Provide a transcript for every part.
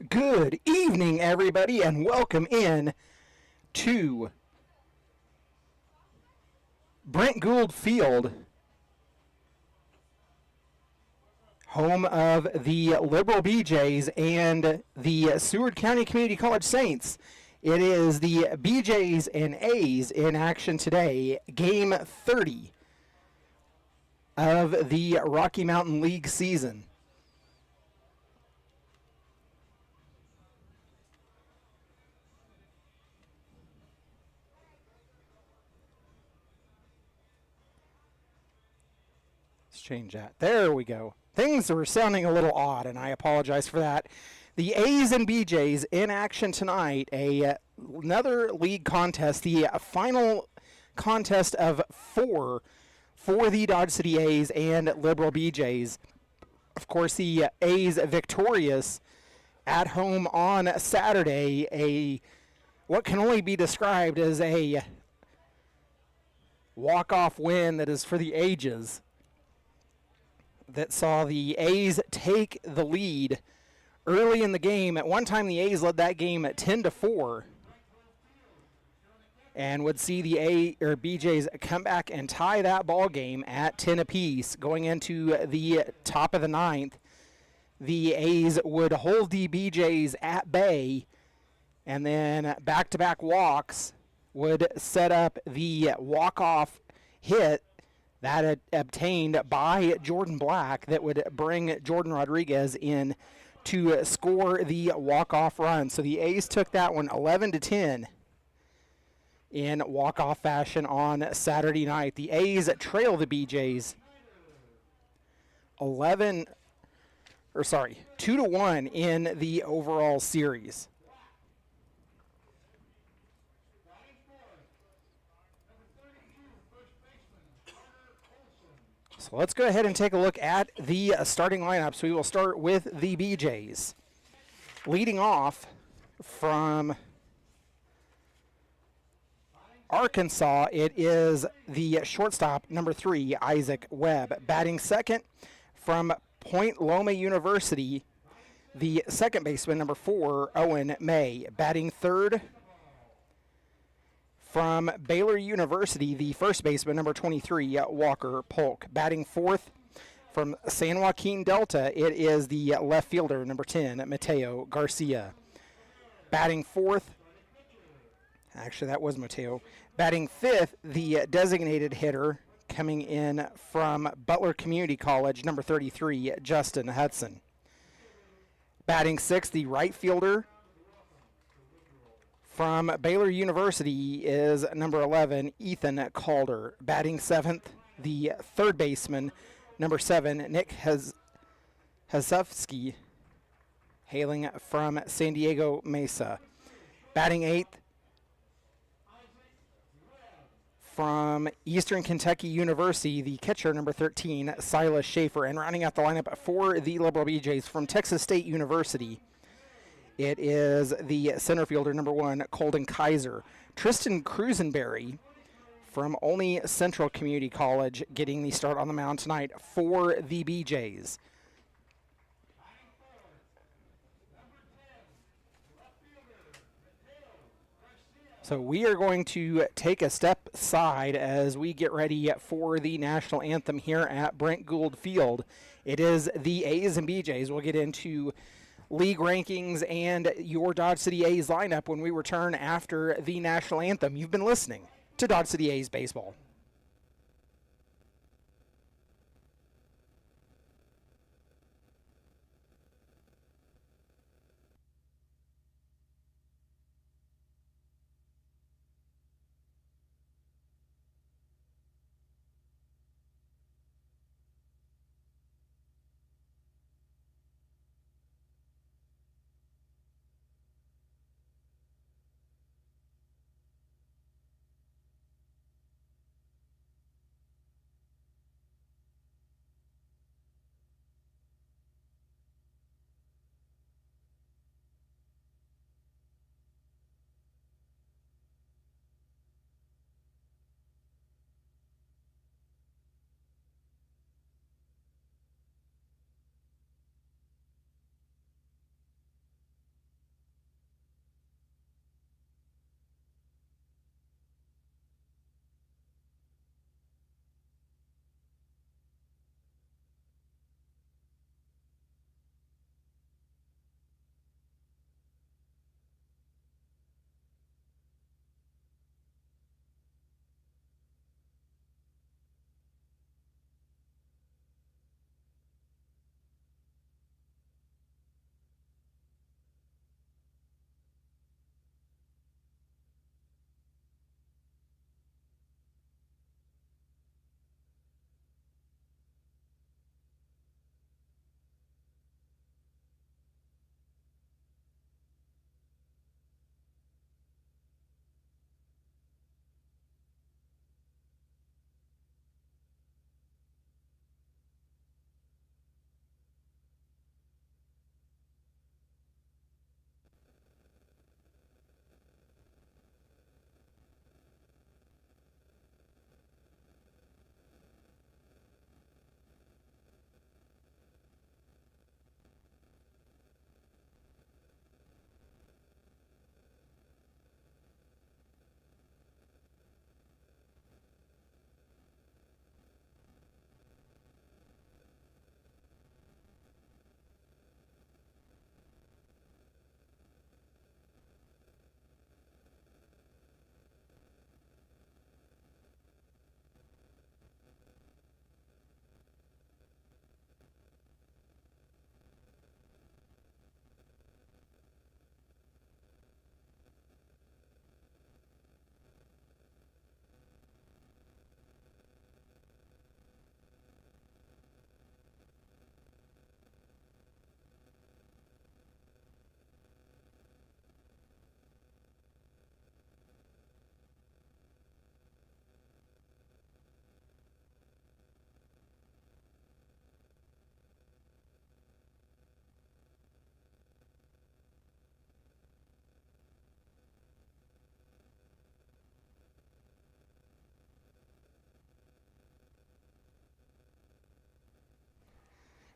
Good evening, everybody, and welcome in to Brent Gould Field, home of the Liberal BeeJays and the Seward County Community College Saints. It is the BeeJays and A's in action today, Game 30 of the Rocky Mountain League season. Let's change that. There we go. Things were sounding a little odd, and I apologize for that. The A's and BeeJays in action tonight. Another league contest, the final contest of 4 for the Dodge City A's and Liberal BeeJays. Of course, the A's victorious at home on Saturday. What can only be described as a walk-off win that is for the ages, that saw the A's take the lead early in the game. At one time, the A's led that game at 10-4, and would see the BeeJays come back and tie that ball game at 10 apiece. Going into the top of the ninth, the A's would hold the BeeJays at bay, and then back-to-back walks would set up the walk-off hit that obtained by Jordan Black that would bring Jordan Rodriguez in to score the walk-off run. So the A's took that one 11-10 in walk-off fashion on Saturday night. The A's trail the BeeJays 2-1 in the overall series. So let's go ahead and take a look at the starting lineups. We will start with the BeeJays. Leading off from Arkansas, it is the shortstop, number 3, Isaac Webb. Batting second from Point Loma University, the second baseman, number 4, Owen May. Batting third from Baylor University, the first baseman, number 23, Walker Polk. Batting fourth from San Joaquin Delta, it is the left fielder, number 10, Mateo Garcia. Batting fourth, actually that was Mateo. Batting fifth, the designated hitter coming in from Butler Community College, number 33, Justin Hudson. Batting sixth, the right fielder from Baylor University is number 11, Ethan Calder. Batting seventh, the third baseman, number 7, Nick Hasufsky, hailing from San Diego Mesa. Batting eighth, from Eastern Kentucky University, the catcher, number 13, Silas Schaefer. And rounding out the lineup for the Liberal BeeJays from Texas State University, it is the center fielder, number 1, Colden Kaiser. Tristan Crusenberry from Olney Central Community College getting the start on the mound tonight for the BeeJays. So we are going to take a step aside as we get ready for the national anthem here at Brent Gould Field. It is the A's and BeeJays. We'll get into league rankings and your Dodge City A's lineup when we return after the national anthem. You've been listening to Dodge City A's Baseball.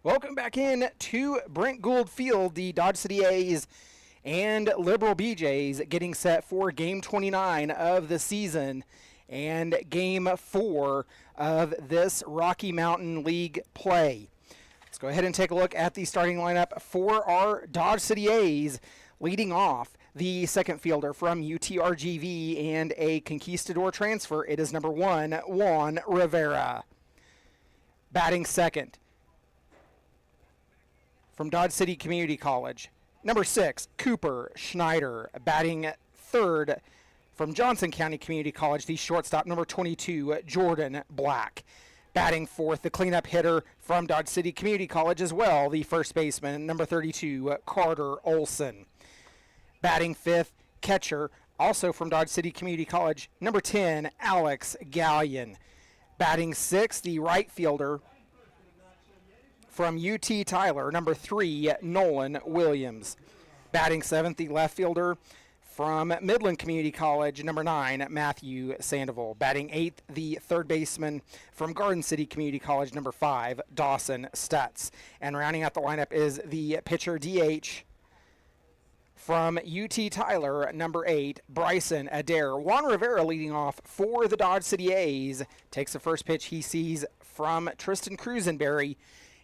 Welcome back in to Brent Gould Field. The Dodge City A's and Liberal BeeJays getting set for Game 29 of the season and Game 4 of this Rocky Mountain League play. Let's go ahead and take a look at the starting lineup for our Dodge City A's. Leading off, the second fielder from UTRGV and a Conquistador transfer, it is number 1, Juan Rivera. Batting second, from Dodge City Community College, number 6, Cooper Schneider. Batting third, from Johnson County Community College, the shortstop, number 22, Jordan Black. Batting fourth, the cleanup hitter from Dodge City Community College as well, the first baseman, number 32, Carter Olson. Batting fifth, catcher, also from Dodge City Community College, number 10, Alex Gallion. Batting sixth, the right fielder from UT Tyler, number 3, Nolan Williams. Batting seventh, the left fielder from Midland Community College, number 9, Matthew Sandoval. Batting eighth, the third baseman from Garden City Community College, number 5, Dawson Stutz. And rounding out the lineup is the pitcher DH from UT Tyler, number 8, Bryson Adair. Juan Rivera leading off for the Dodge City A's. Takes the first pitch he sees from Tristan Cruisenberry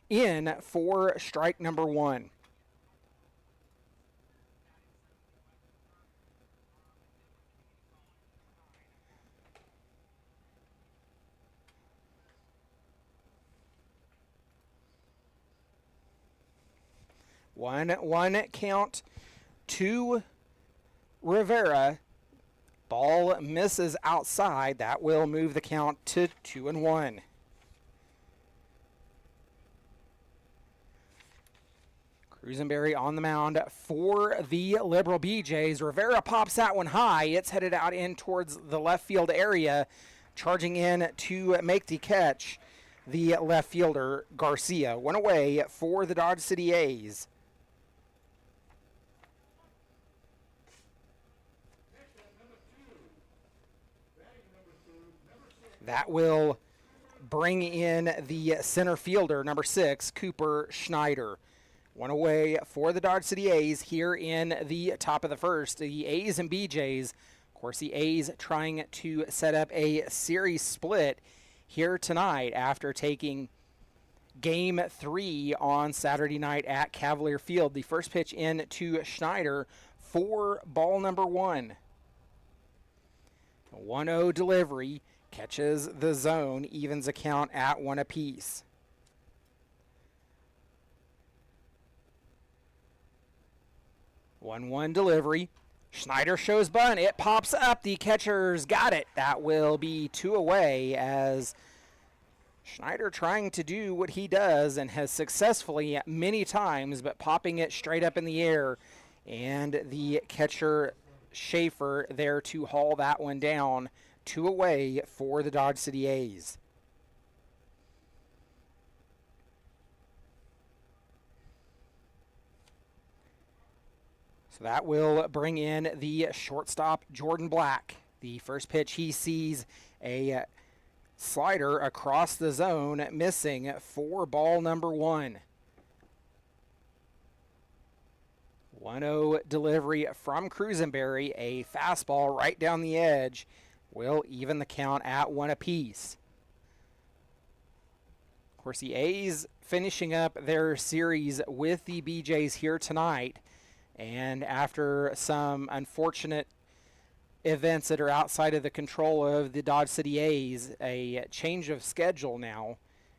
in for strike number 1. One count to Rivera. Ball misses outside. That will move the count to 2-1. Cruisenberry on the mound for the Liberal BeeJays. Rivera pops that one high. It's headed out in towards the left field area. Charging in to make the catch, the left fielder, Garcia. One away for the Dodge City A's. That will bring in the center fielder, number 6, Cooper Schneider. One away for the Dodge City A's here in the top of the first. The A's and BeeJays, of course, the A's trying to set up a series split here tonight after taking Game 3 on Saturday night at Cavalier Field. The first pitch in to Schneider for ball number 1. A 1-0 delivery. Catches the zone, evens a count at 1 apiece. One delivery. Schneider shows bunt. It pops up. The catcher's got it. That will be 2 away as Schneider trying to do what he does and has successfully many times, but popping it straight up in the air. And the catcher, Schaefer, there to haul that one down. 2 away for the Dodge City A's. So that will bring in the shortstop, Jordan Black. The first pitch he sees, a slider across the zone, missing for ball number 1. 1-0 delivery from Cruisenberry, a fastball right down the edge. Will even the count at 1 apiece. Of course, the A's finishing up their series with the BeeJays here tonight. And after some unfortunate events that are outside of the control of the Dodge City A's, a change of schedule now,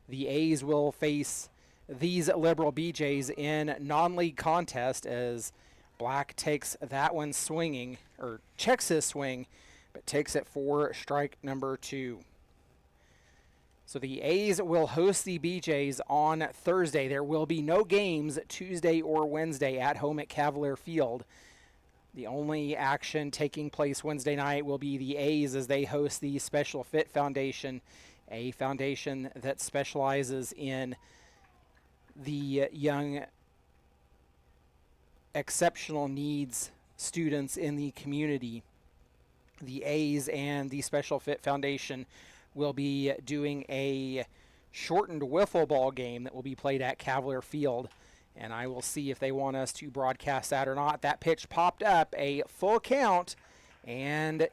the A's will face these Liberal BeeJays in non-league contest as Black takes that one swinging, or checks his swing, but takes it for strike number 2. So the A's will host the BeeJays on Thursday. There will be no games Tuesday or Wednesday at home at Cavalier Field. The only action taking place Wednesday night will be the A's as they host the Special Fit Foundation, a foundation that specializes in the young exceptional needs students in the community. The A's and the Special Fit Foundation will be doing a shortened wiffle ball game that will be played at Cavalier Field. And I will see if they want us to broadcast that or not. That pitch popped up, a full count, and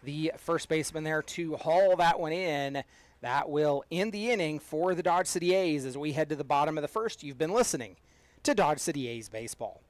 the first baseman there to haul that one in. That will end the inning for the Dodge City A's as we head to the bottom of the first. You've been listening to Dodge City A's Baseball.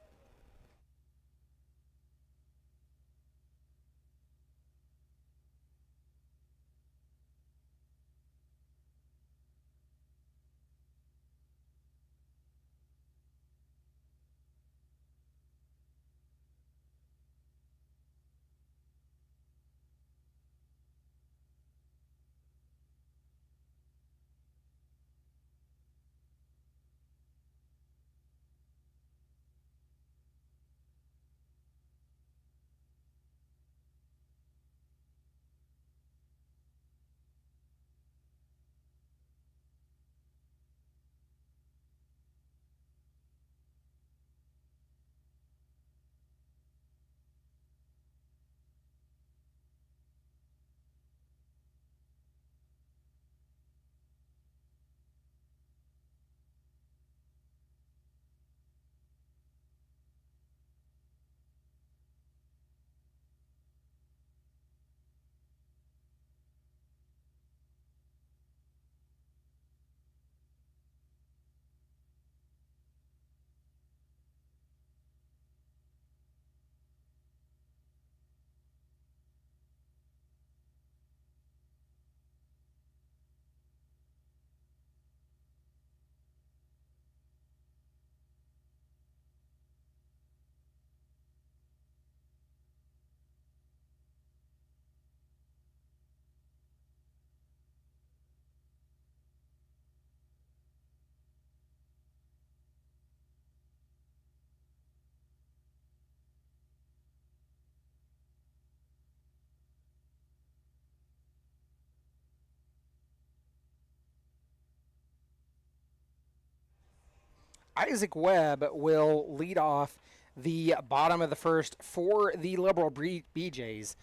Isaac Webb will lead off the bottom of the first for the Liberal BeeJays.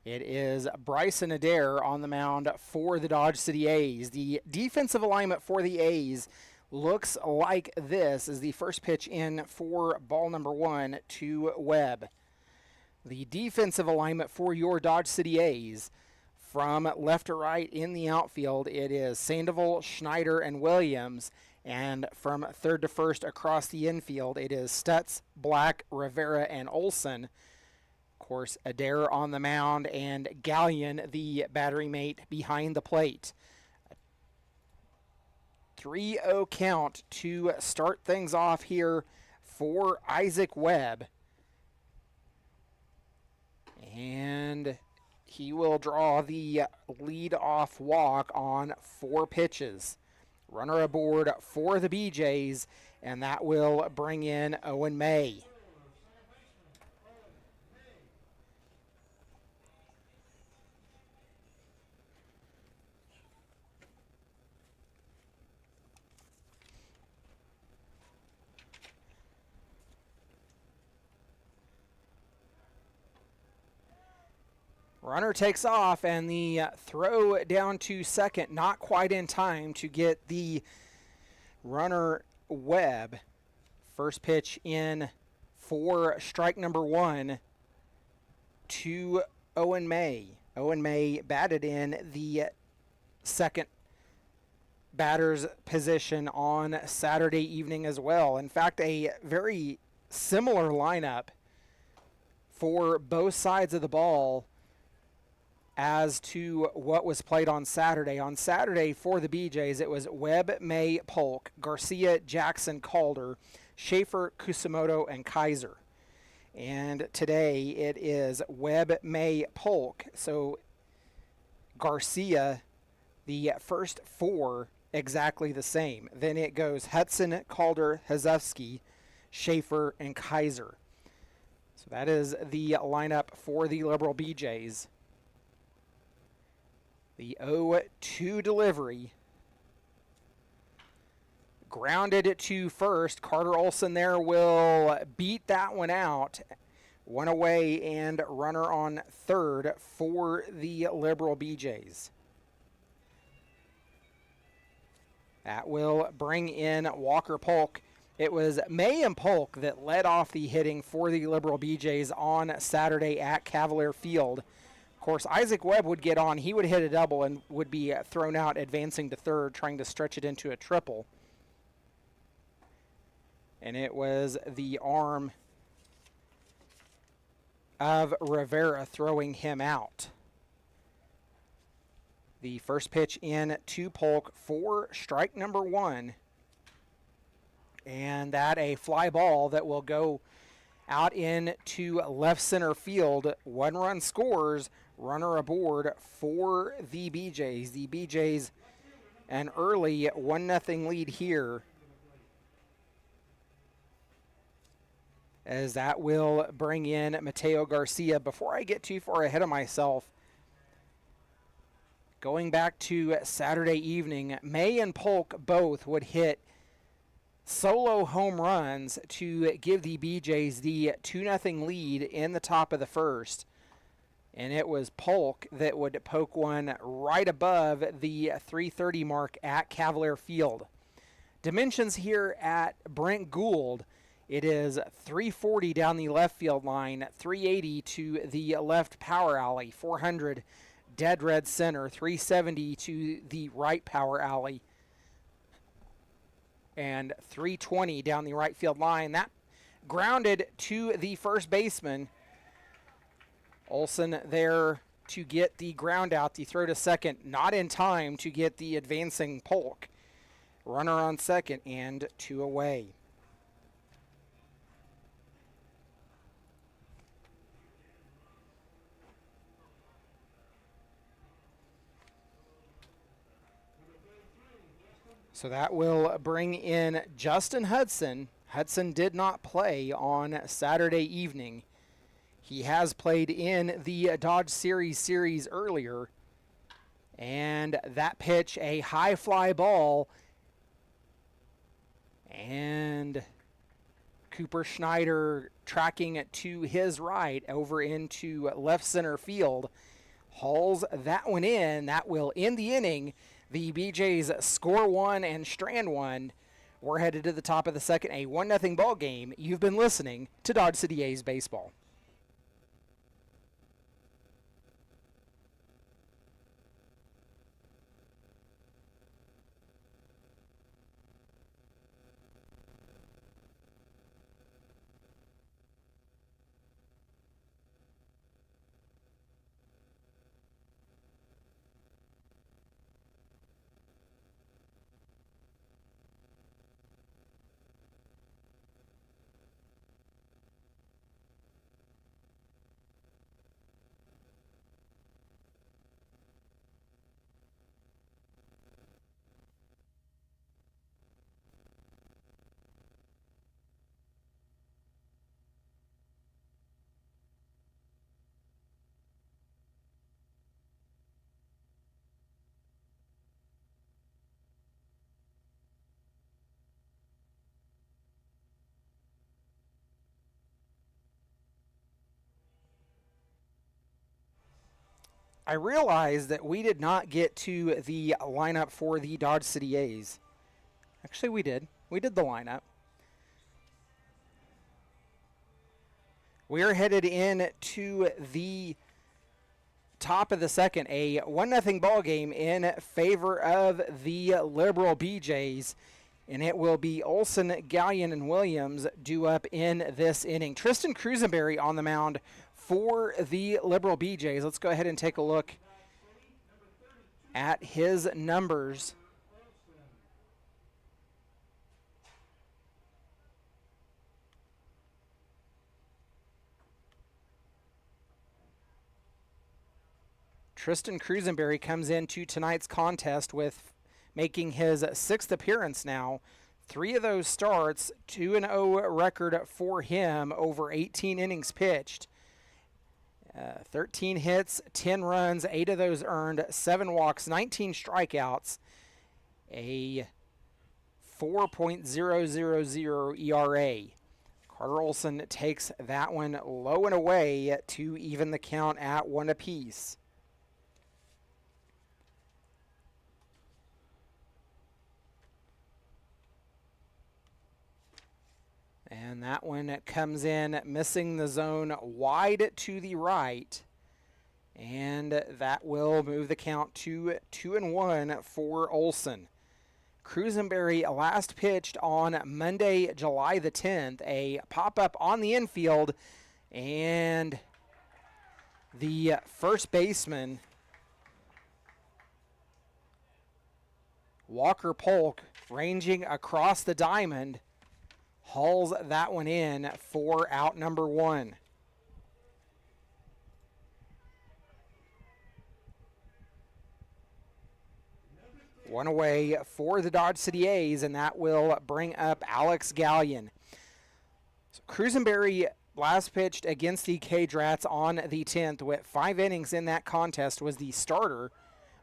It is Bryson Adair on the mound for the Dodge City A's. The defensive alignment for the A's looks like this as the first pitch in for ball number 1 to Webb. The defensive alignment for your Dodge City A's, from left to right in the outfield, it is Sandoval, Schneider, and Williams. And from third to first across the infield, it is Stutz, Black, Rivera, and Olson. Of course, Adair on the mound and Gallion, the battery mate, behind the plate. 3-0 count to start things off here for Isaac Webb. And he will draw the lead-off walk on 4 pitches. Runner aboard for the BeeJays, and that will bring in Owen May. Runner takes off, and the throw down to second, not quite in time to get the runner Webb. First pitch in for strike number 1 to Owen May. Owen May batted in the second batter's position on Saturday evening as well. In fact, a very similar lineup for both sides of the ball as to what was played on Saturday. On Saturday for the BeeJays, it was Webb, May, Polk, Garcia, Jackson, Calder, Schaefer, Kusamoto, and Kaiser. And today it is Webb, May, Polk. So Garcia, the first 4 exactly the same. Then it goes Hudson, Calder, Hazewski, Schaefer, and Kaiser. So that is the lineup for the Liberal BeeJays. The 0-2 delivery. Grounded to first. Carter Olson there will beat that one out. One away and runner on third for the Liberal BeeJays. That will bring in Walker Polk. It was May and Polk that led off the hitting for the Liberal BeeJays on Saturday at Cavalier Field. Of course, Isaac Webb would get on. He would hit a double and would be thrown out, advancing to third, trying to stretch it into a triple. And it was the arm of Rivera throwing him out. The first pitch in to Polk for strike number one. And that a fly ball that will go out into left center field. 1 run scores, runner aboard for the BeeJays. The BeeJays an early 1-0 lead here. As that will bring in Mateo Garcia. Before I get too far ahead of myself, going back to Saturday evening, May and Polk both would hit solo home runs to give the BeeJays the 2-0 lead in the top of the first. And it was Polk that would poke one right above the 330 mark at Cavalier Field. Dimensions here at Brent Gould. It is 340 down the left field line, 380 to the left power alley, 400 dead red center, 370 to the right power alley, and 320 down the right field line. That grounded to the first baseman. Olsen there to get the ground out. The throw to second, not in time to get the advancing Polk. Runner on second and 2 away. So that will bring in Justin Hudson. Hudson did not play on Saturday evening. He has played in the Dodge Series earlier. And that pitch, a high fly ball. And Cooper Schneider tracking it to his right over into left center field. Hauls that one in. That will end the inning. The BeeJays score 1 and strand 1. We're headed to the top of the second, a 1-0 ball game. You've been listening to Dodge City A's Baseball. I realized that we did not get to the lineup for the Dodge City A's. Actually, we did. We did the lineup. We are headed in to the top of the second, a 1-0 ball game in favor of the Liberal BeeJays. And it will be Olsen, Gallion, and Williams due up in this inning. Tristan Cruisenberry on the mound for the Liberal BeeJays. Let's go ahead and take a look at his numbers. Tristan Cruisenberry comes into tonight's contest with making his 6th appearance now. 3 of those starts, 2-0 record for him over 18 innings pitched. 13 hits, 10 runs, 8 of those earned, 7 walks, 19 strikeouts, a 4.000 ERA. Carter Olsen takes that one low and away to even the count at 1 apiece. And that one comes in, missing the zone wide to the right. And that will move the count to 2-1 for Olson. Cruisenberry last pitched on Monday, July the 10th. A pop-up on the infield, and the first baseman, Walker Polk, ranging across the diamond, hauls that one in for out number 1. One away for the Dodge City A's, and that will bring up Alex Gallion. So Cruisenberry last pitched against the K-Drats on the 10th with 5 innings in that contest, was the starter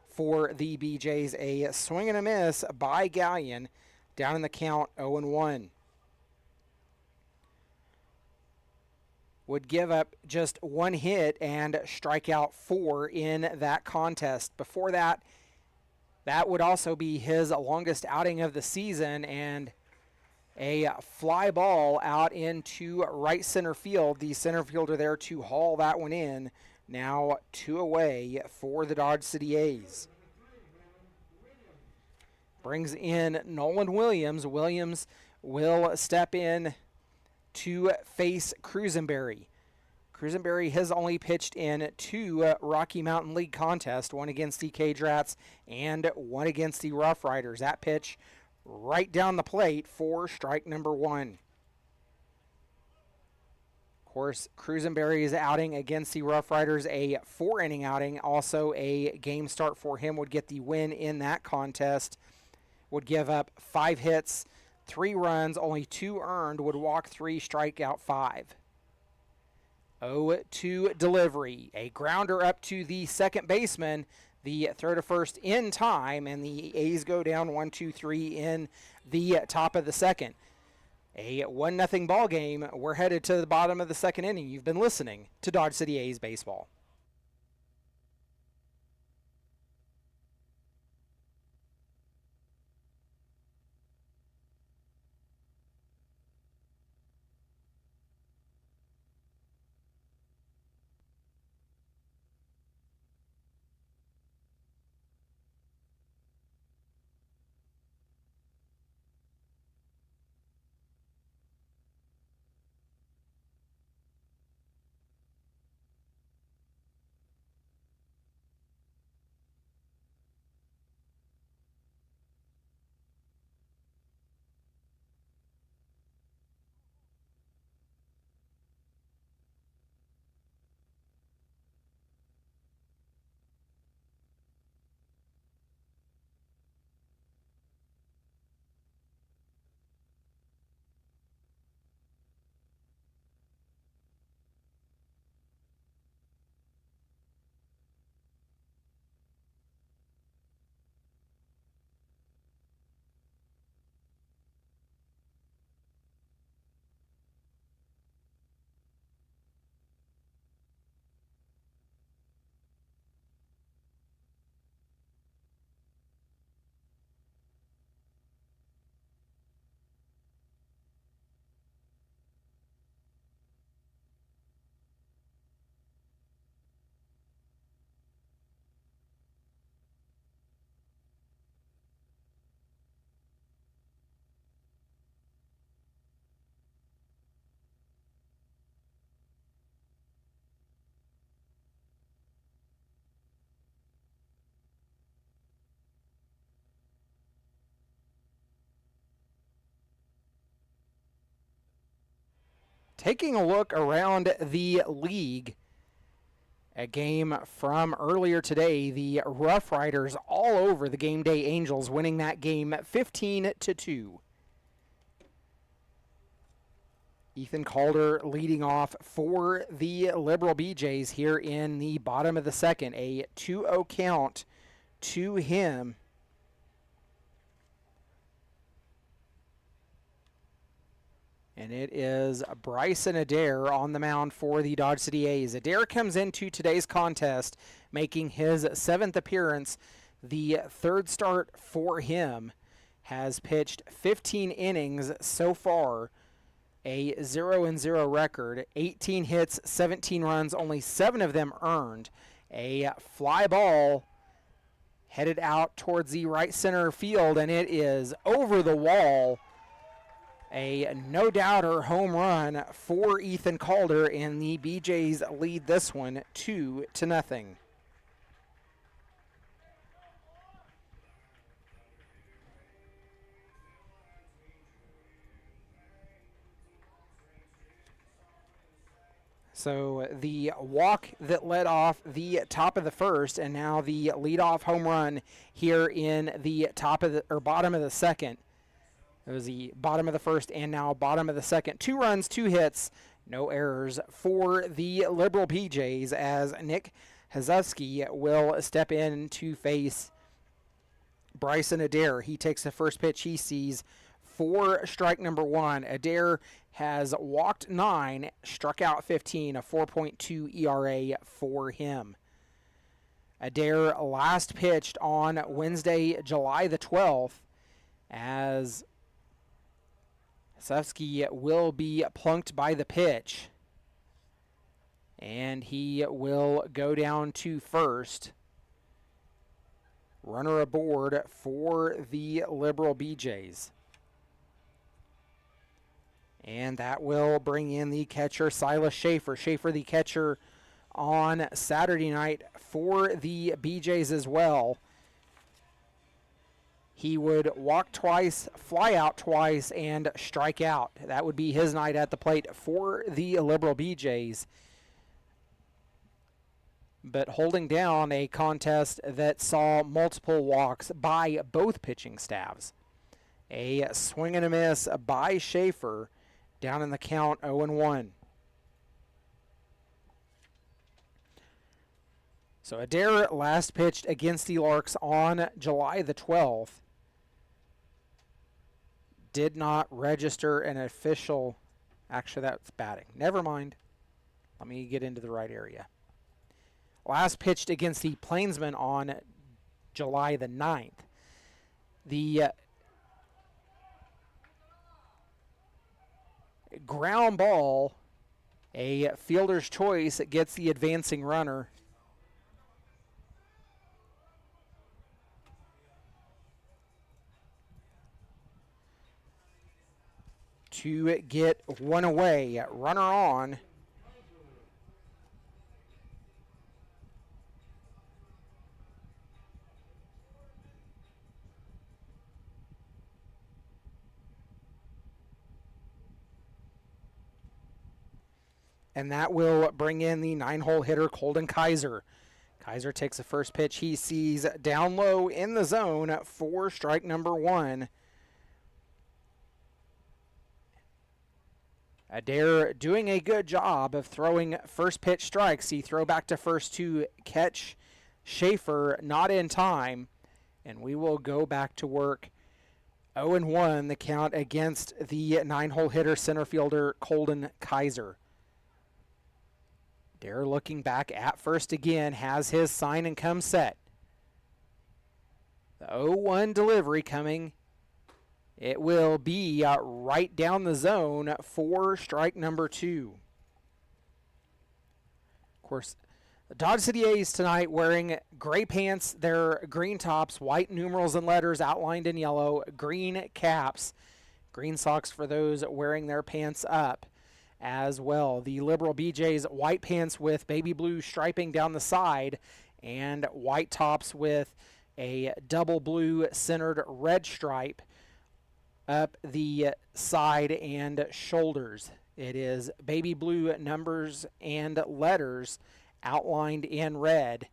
for the BeeJays. A swing and a miss by Gallion, down in the count 0-1. Would give up just 1 hit and strike out 4 in that contest. Before that, that would also be his longest outing of the season, and a fly ball out into right center field. The center fielder there to haul that one in. Now 2 away for the Dodge City A's. Brings in Nolan Williams. Williams will step in to face Cruisenberry. Cruisenberry has only pitched in 2 Rocky Mountain League contests, 1 against the K-Drats and 1 against the Rough Riders. That pitch right down the plate for strike number 1. Of course, Cruisenberry's outing against the Rough Riders, a 4-inning outing, also a game start for him, would get the win in that contest. Would give up 5 hits, 3 runs, only 2 earned, would walk 3, strike out 5. 0-2 delivery. A grounder up to the second baseman. The throw to first in time, and the A's go down 1-2-3 in the top of the second. A 1-0 ball game. We're headed to the bottom of the second inning. You've been listening to Dodge City A's baseball. Taking a look around the league, a game from earlier today, the Rough Riders all over the Game Day Angels, winning that game 15-2. Ethan Calder leading off for the Liberal BeeJays here in the bottom of the second. A 2-0 count to him. And it is Bryson Adair on the mound for the Dodge City A's. Adair comes into today's contest, making his 7th appearance, the 3rd start for him. Has pitched 15 innings so far. a 0-0 record, 18 hits, 17 runs, only 7 of them earned. A fly ball headed out towards the right center field, and it is over the wall. A no-doubter home run for Ethan Calder, and the BeeJays lead this one 2-0. So the walk that led off the top of the first, and now the leadoff home run here in the bottom of the second. It was the bottom of the first and now bottom of the second. 2 runs, 2 hits, no errors for the Liberal BeeJays, as Nick Hazewski will step in to face Bryson Adair. He takes the first pitch he sees for strike number 1. Adair has walked 9, struck out 15, a 4.2 ERA for him. Adair last pitched on Wednesday, July the 12th, as Hazewski will be plunked by the pitch, and he will go down to first. Runner aboard for the Liberal BeeJays. And that will bring in the catcher, Silas Schaefer. Schaefer, the catcher on Saturday night for the BeeJays as well. He would walk twice, fly out twice, and strike out. That would be his night at the plate for the Liberal BeeJays. But holding down a contest that saw multiple walks by both pitching staffs. A swing and a miss by Schaefer, down in the count 0-1. So Adair last pitched against the Larks on July the 12th. Did not register an official, actually that's batting. Never mind. Let me get into the right area. Last pitched against the Plainsmen on July the 9th. The ground ball, a fielder's choice, gets the advancing runner. To get one away, runner on. And that will bring in the 9-hole hitter, Colton Kaiser. Kaiser takes the first pitch he sees down low in the zone for strike number 1. Adair doing a good job of throwing first pitch strikes. He throw back to first to catch Schaefer, not in time. And we will go back to work. 0-1 the count against the 9-hole hitter, center fielder Colton Kaiser. Adair looking back at first again, has his sign and come set. The 0-1 delivery coming. It will be right down the zone for strike number 2. Of course, the Dodge City A's tonight wearing gray pants, their green tops, white numerals and letters outlined in yellow, green caps, green socks for those wearing their pants up as well. The Liberal BeeJays white pants with baby blue striping down the side and white tops with a double blue centered red stripe up the side and shoulders. It is baby blue numbers and letters outlined in red,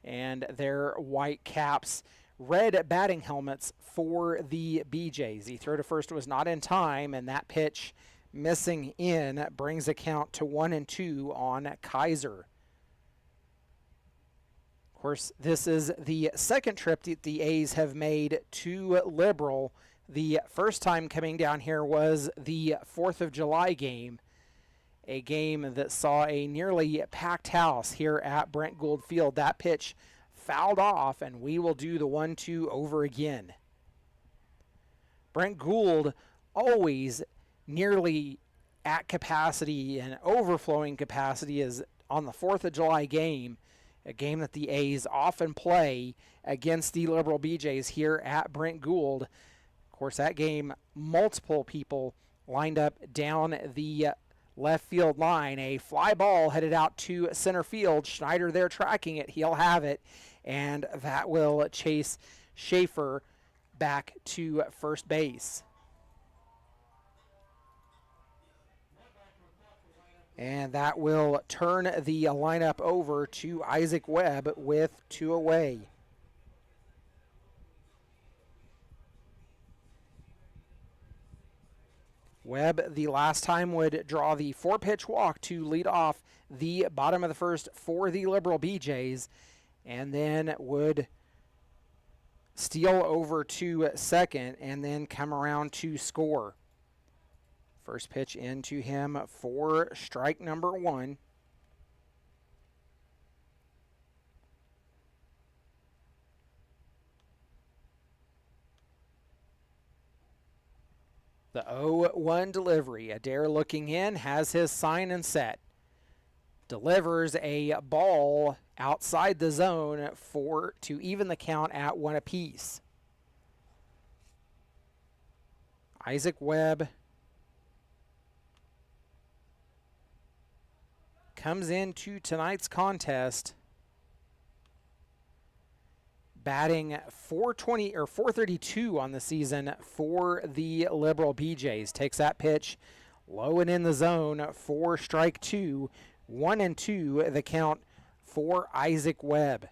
and their white caps, red batting helmets for the BeeJays. The throw to first was not in time, and that pitch missing in brings a count to 1-2 on Kaiser. Of course, this is the second trip that the A's have made to Liberal. The first time coming down here was the 4th of July game, a game that saw a nearly packed house here at Brent Gould Field. That pitch fouled off, and we will do the 1-2 over again. Brent Gould always nearly at capacity and overflowing capacity is on the 4th of July game, a game that the A's often play against the Liberal BeeJays here at Brent Gould. Of course, that game, multiple people lined up down the left field line. A fly ball headed out to center field. Schneider there tracking it. He'll have it, and that will chase Schaefer back to first base. And that will turn the lineup over to Isaac Webb with 2 away. Webb, the last time, would draw the 4-pitch walk to lead off the bottom of the first for the Liberal BeeJays, and then would steal over to second and then come around to score. First pitch into him for strike number 1. The 0-1 delivery. Adair looking in, has his sign and set. Delivers a ball outside the zone to even the count at 1 apiece. Isaac Webb comes into tonight's contest batting .432 on the season for the Liberal BeeJays. Takes that pitch low and in the zone for strike 2. 1-2 the count for Isaac Webb.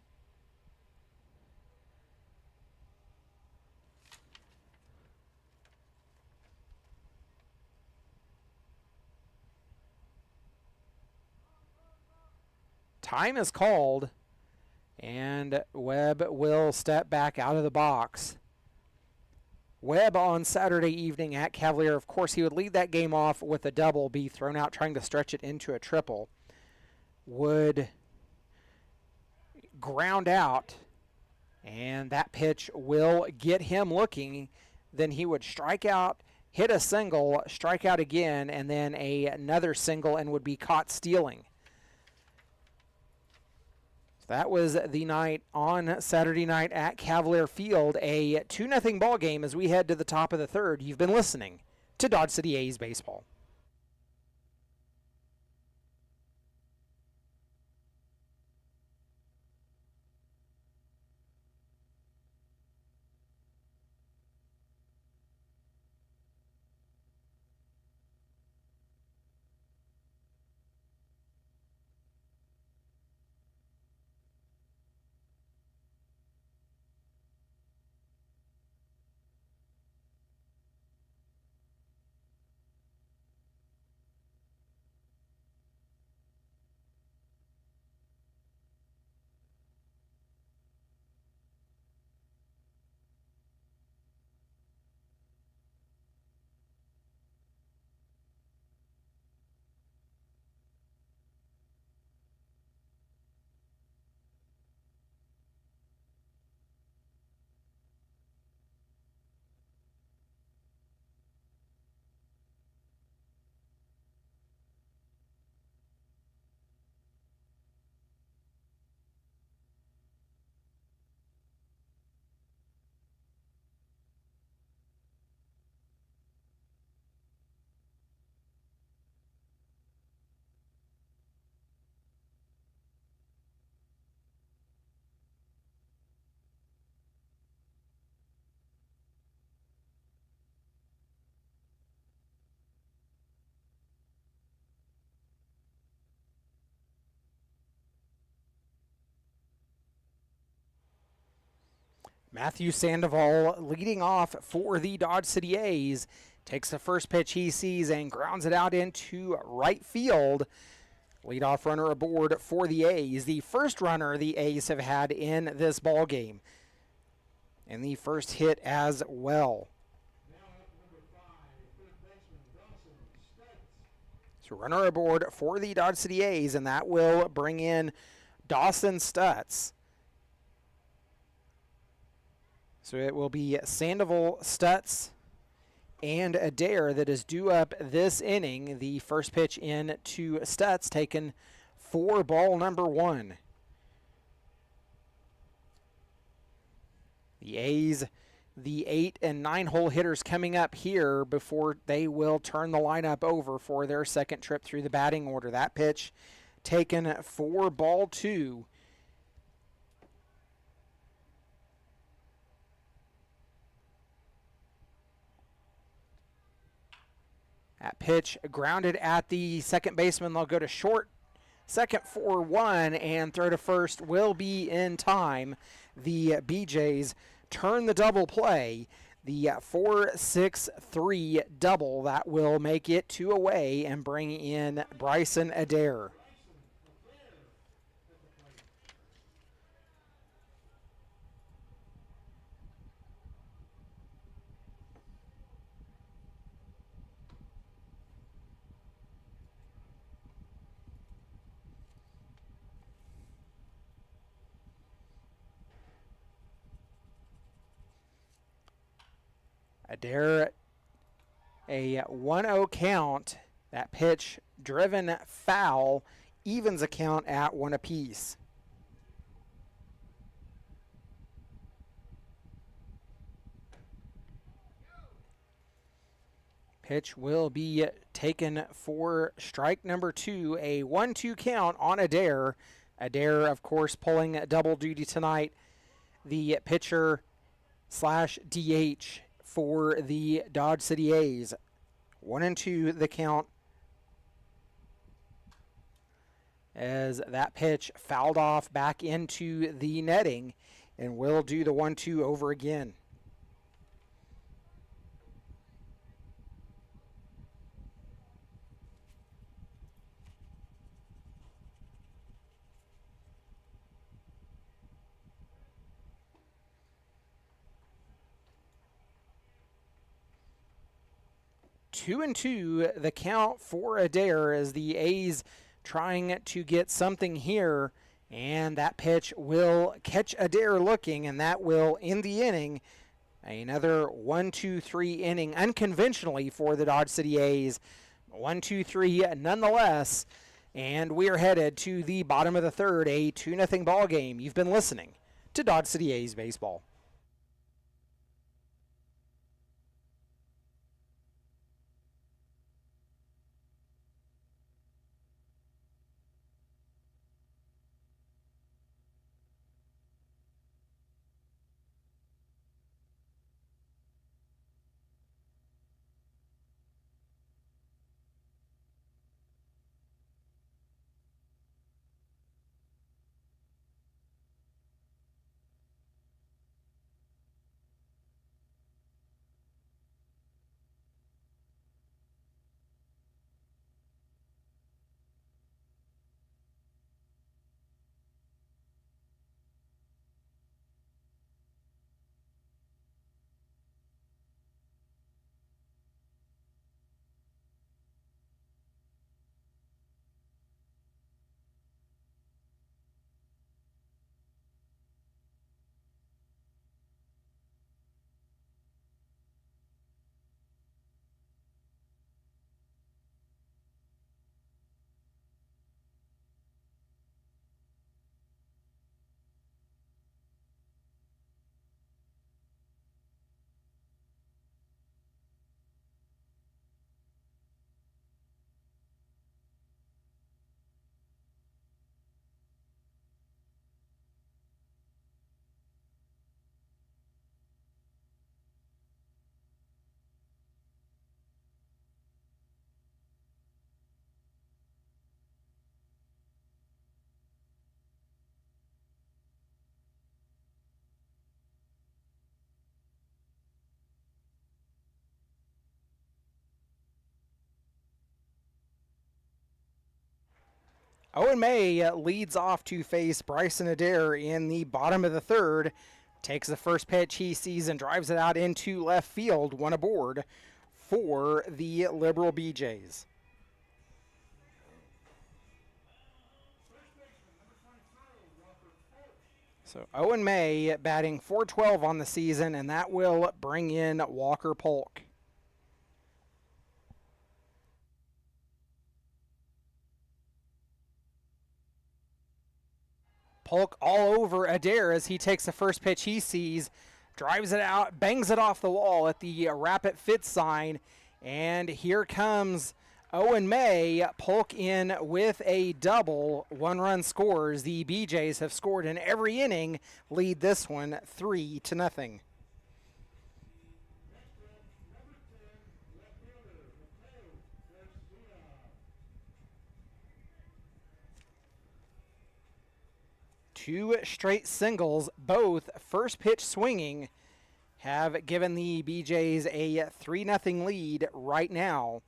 Time is called, and Webb will step back out of the box. Webb on Saturday evening at Cavalier, of course, he would lead that game off with a double, be thrown out trying to stretch it into a triple. Would ground out, and that pitch will get him looking. Then he would strike out, hit a single, strike out again, and then another single, and would be caught stealing. That was the night on Saturday night at Cavalier Field, a 2-0 ball game as we head to the top of the third. You've been listening to Dodge City A's Baseball. Matthew Sandoval leading off for the Dodge City A's. Takes the first pitch he sees and grounds it out into right field. Leadoff runner aboard for the A's. The first runner the A's have had in this ball game. And the first hit as well. So runner aboard for the Dodge City A's, and that will bring in Dawson Stutz. So it will be Sandoval, Stutz, and Adair that is due up this inning. The first pitch in to Stutz, taken for ball number 1. The A's, the 8 and 9 hole hitters coming up here before they will turn the lineup over for their second trip through the batting order. That pitch taken for ball 2. That pitch grounded at the second baseman. They'll go to short, second for 1, and throw to first will be in time. The BeeJays turn the double play. The 4-6-3 double that will make it 2 away and bring in Bryson Adair. Adair, a 1-0 count. That pitch driven foul, evens a count at 1 apiece. Pitch will be taken for strike number 2, a 1-2 count on Adair. Adair, of course, pulling double duty tonight. The pitcher slash DH for the Dodge City A's. 1-2 the count as that pitch fouled off back into the netting, and will do the 1-2 over again. Two and two the count for Adair as the A's trying to get something here, and that pitch will catch Adair looking, and that will end the inning. Another 1-2-3 inning unconventionally for the Dodge City A's. 1-2-3 nonetheless, and we are headed to the bottom of the third, a 2-0 ball game. You've been listening to Dodge City A's baseball. Owen May leads off to face Bryson Adair in the bottom of the third. Takes the first pitch he sees and drives it out into left field. One aboard for the Liberal BeeJays. So Owen May batting .412 on the season, and that will bring in Walker Polk. Polk all over Adair as he takes the first pitch he sees, drives it out, bangs it off the wall at the Rapid Fit sign, and here comes Owen May. Polk in with a double. 1 run scores. The BeeJays have scored in every inning, lead this one 3-0. Two straight singles, both first pitch swinging, have given the BeeJays a 3-0 lead right now.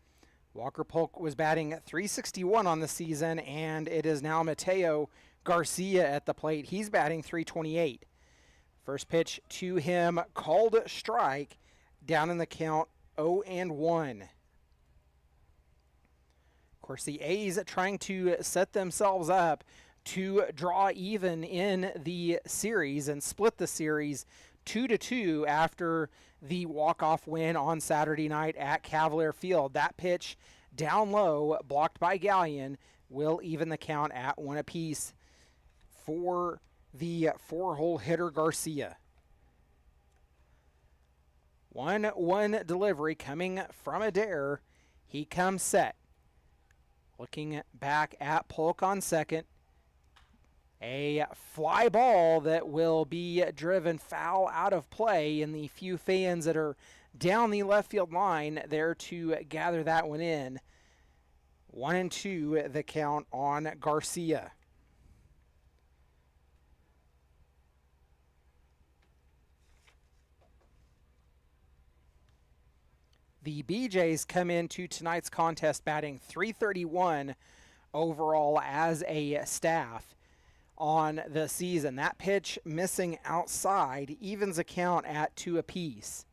Walker Polk was batting .361 on the season, and it is now Mateo Garcia at the plate. He's batting .328. First pitch to him, called strike, down in the count 0-1. Of course, the A's trying to set themselves up to draw even in the series and split the series 2-2 after the walk-off win on Saturday night at Cavalier Field. That pitch down low, blocked by Gallion, will even the count at 1 apiece for the 4-hole hitter Garcia. 1-1 delivery coming from Adair. He comes set. Looking back at Polk on second. A fly ball that will be driven foul out of play, and the few fans that are down the left field line there to gather that one in. 1-2 the count on Garcia. The BeeJays come into tonight's contest batting .331 overall as a staff on the season. That pitch missing outside evens a count at 2 apiece.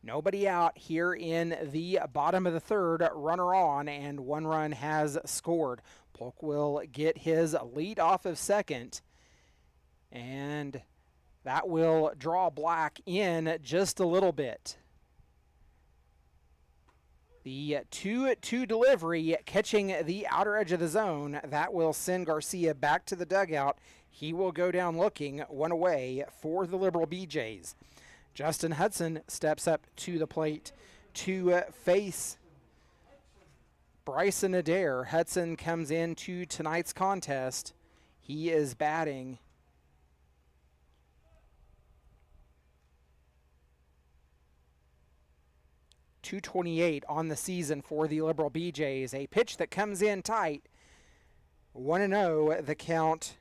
Nobody out here in the bottom of the third, runner on, and 1 run has scored. Polk will get his lead off of second, and that will draw Black in just a little bit. The 2-2 delivery catching the outer edge of the zone, that will send Garcia back to the dugout. He will go down looking, 1 away for the Liberal BeeJays. Justin Hudson steps up to the plate to face Bryson Adair. Hudson comes into tonight's contest. He is batting .228 on the season for the Liberal BeeJays. A pitch that comes in tight. 1-0 the count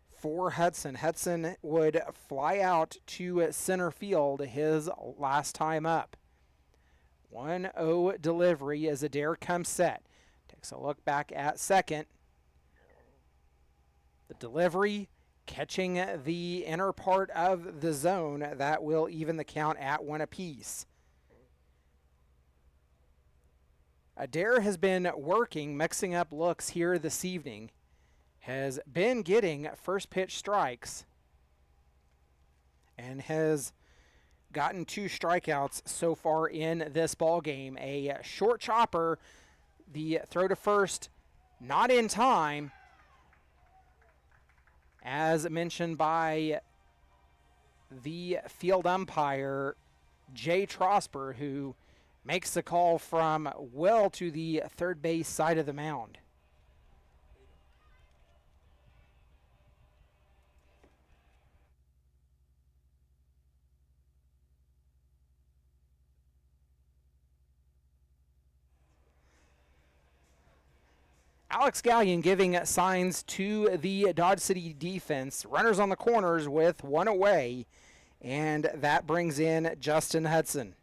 for Hudson. Hudson would fly out to center field his last time up. 1-0 delivery as Adair comes set. Takes a look back at second. The delivery catching the inner part of the zone. That will even the count at 1 apiece. Adair has been working, mixing up looks here this evening. Has been getting first pitch strikes and has gotten 2 strikeouts so far in this ball game. A short chopper, the throw to first, not in time, as mentioned by the field umpire, Jay Trosper, who makes the call from well to the third base side of the mound. Alex Gallion giving signs to the Dodge City defense. Runners on the corners with 1 away, and that brings in Justin Hudson.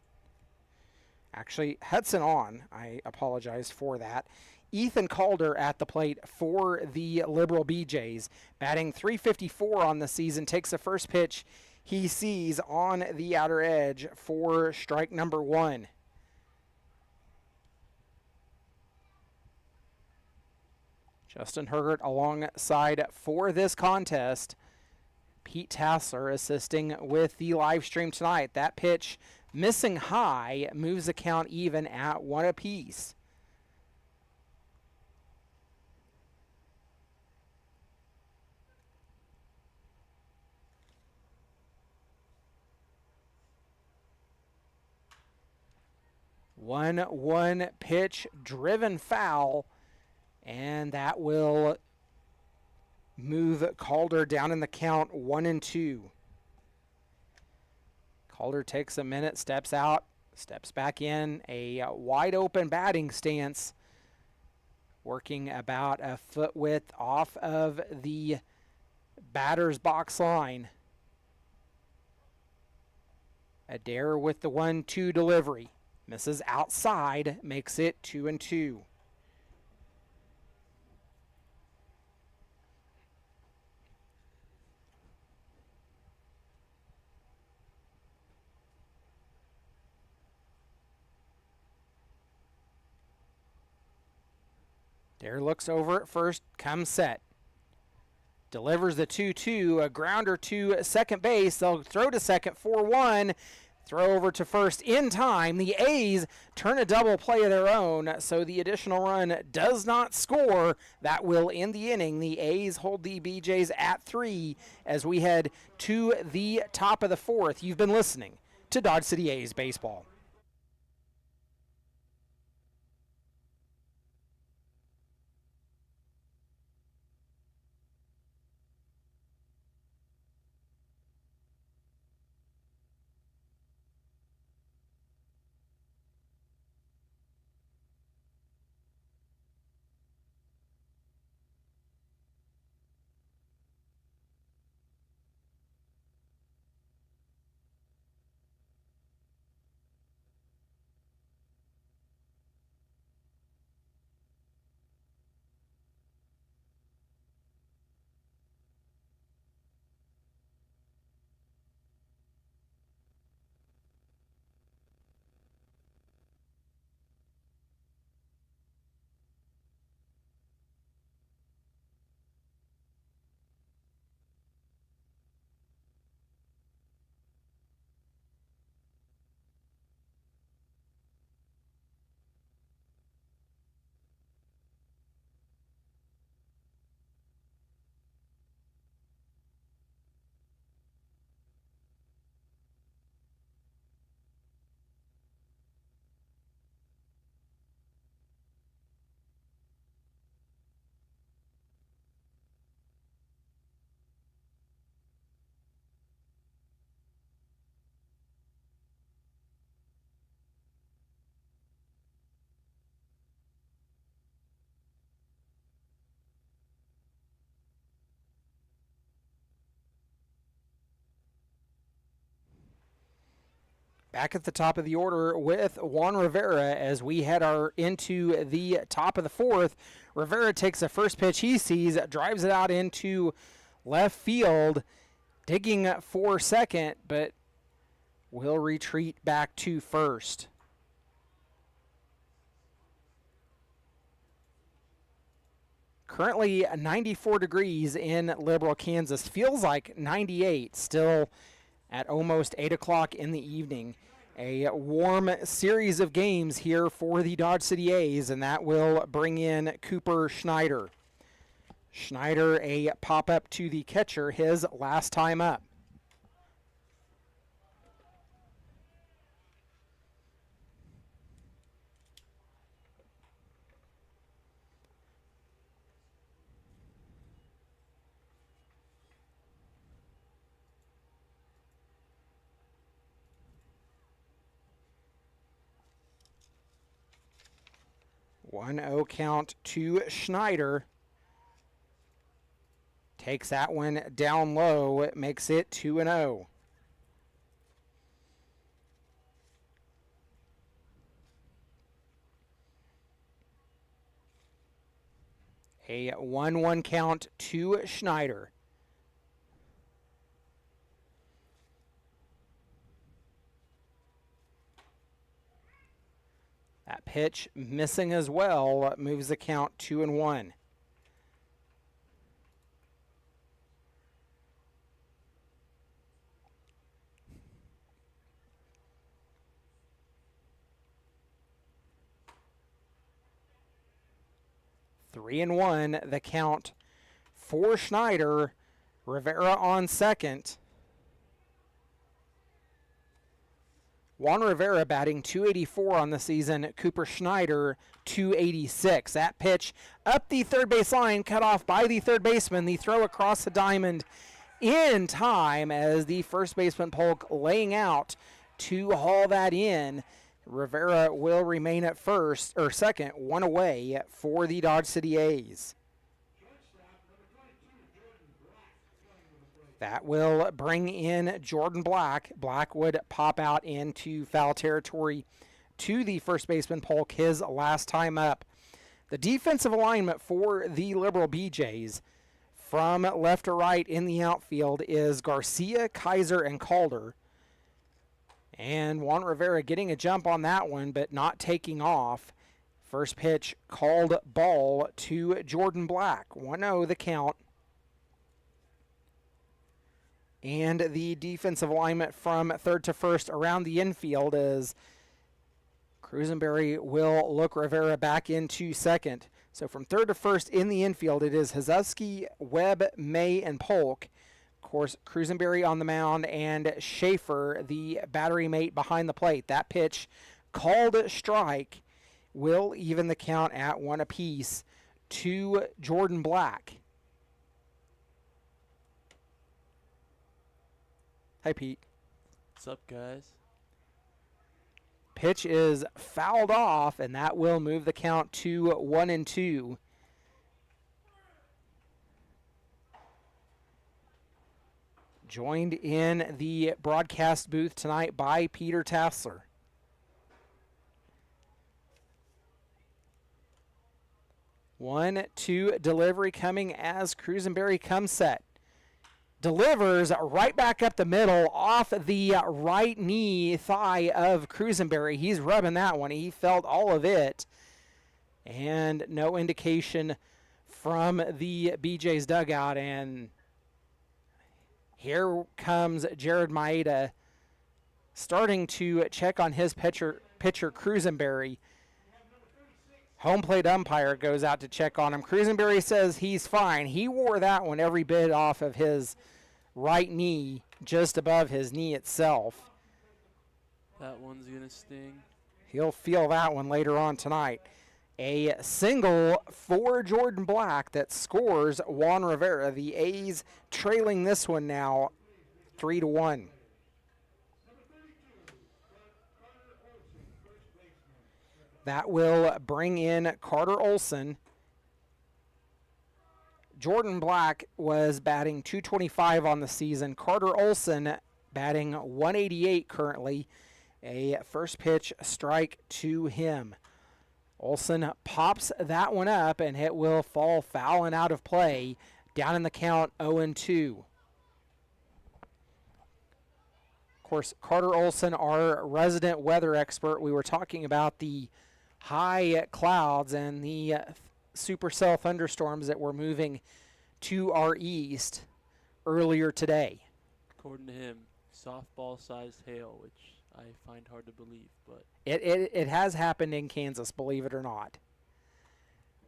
Actually, Hudson on. I apologize for that. Ethan Calder at the plate for the Liberal BeeJays. Batting .354 on the season. Takes the first pitch he sees on the outer edge for strike number 1. Justin Hergert alongside for this contest. Pete Tassler assisting with the live stream tonight. That pitch missing high, moves the count even at 1 apiece. 1-1 pitch driven foul, and that will move Calder down in the count 1-2. Calder takes a minute, steps out, steps back in, a wide open batting stance, working about a foot width off of the batter's box line. Adair with the 1-2 delivery. Misses outside, makes it 2-2. Adair looks over at first, comes set. Delivers the 2-2, a grounder to second base. They'll throw to second, 4-1. Throw over to first in time. The A's turn a double play of their own, so the additional run does not score. That will end the inning. The A's hold the BeeJays at 3 as we head to the top of the fourth. You've been listening to Dodge City A's Baseball. Back at the top of the order with Juan Rivera as we head into the top of the fourth. Rivera takes the first pitch he sees, drives it out into left field, digging for second, but will retreat back to first. Currently 94 degrees in Liberal, Kansas. Feels like 98 still at almost 8 o'clock in the evening. A warm series of games here for the Dodge City A's, and that will bring in Cooper Schneider. Schneider, a pop-up to the catcher, his last time up. One 0 count to Schneider. Takes that one down low. It makes it 2-0. A 1-1 count to Schneider. That pitch missing as well, moves the count 2-1. Three and one, the count for Schneider. Rivera on second. Juan Rivera batting .284 on the season. Cooper Schneider .286. That pitch up the third base line, cut off by the third baseman. The throw across the diamond in time as the first baseman Polk laying out to haul that in. Rivera will remain at first or second, one away for the Dodge City A's. That will bring in Jordan Black. Black would pop out into foul territory to the first baseman Polk, his last time up. The defensive alignment for the Liberal BeeJays from left to right in the outfield is Garcia, Kaiser, and Calder. And Juan Rivera getting a jump on that one, but not taking off. First pitch called ball to Jordan Black. 1-0 the count. And the defensive alignment from third to first around the infield is Cruisenberry will look Rivera back into second. So from third to first in the infield, it is Hazuski, Webb, May, and Polk. Of course, Cruisenberry on the mound and Schaefer, the battery mate behind the plate. That pitch called strike will even the count at 1 apiece to Jordan Black. Hi, Pete. What's up, guys? Pitch is fouled off, and that will move the count to 1-2. Joined in the broadcast booth tonight by Peter Tassler. One, two delivery coming as Cruisenberry comes set. Delivers right back up the middle off the right knee thigh of Cruisenberry. He's rubbing that one. He felt all of it. And no indication from the BeeJays dugout. And here comes Jared Maeda starting to check on his pitcher Cruisenberry. Home plate umpire goes out to check on him. Cruisenberry says he's fine. He wore that one every bit off of his right knee, just above his knee itself. That one's going to sting. He'll feel that one later on tonight. A single for Jordan Black that scores Juan Rivera. The A's trailing this one now 3-1. That will bring in Carter Olson. Jordan Black was batting .225 on the season. Carter Olson batting .188 currently. A first pitch strike to him. Olson pops that one up, and it will fall foul and out of play. Down in the count, 0-2. Of course, Carter Olson, our resident weather expert, we were talking about the high clouds and the supercell thunderstorms that were moving to our east earlier today. According to him, softball-sized hail, which I find hard to believe, but it has happened in Kansas, believe it or not.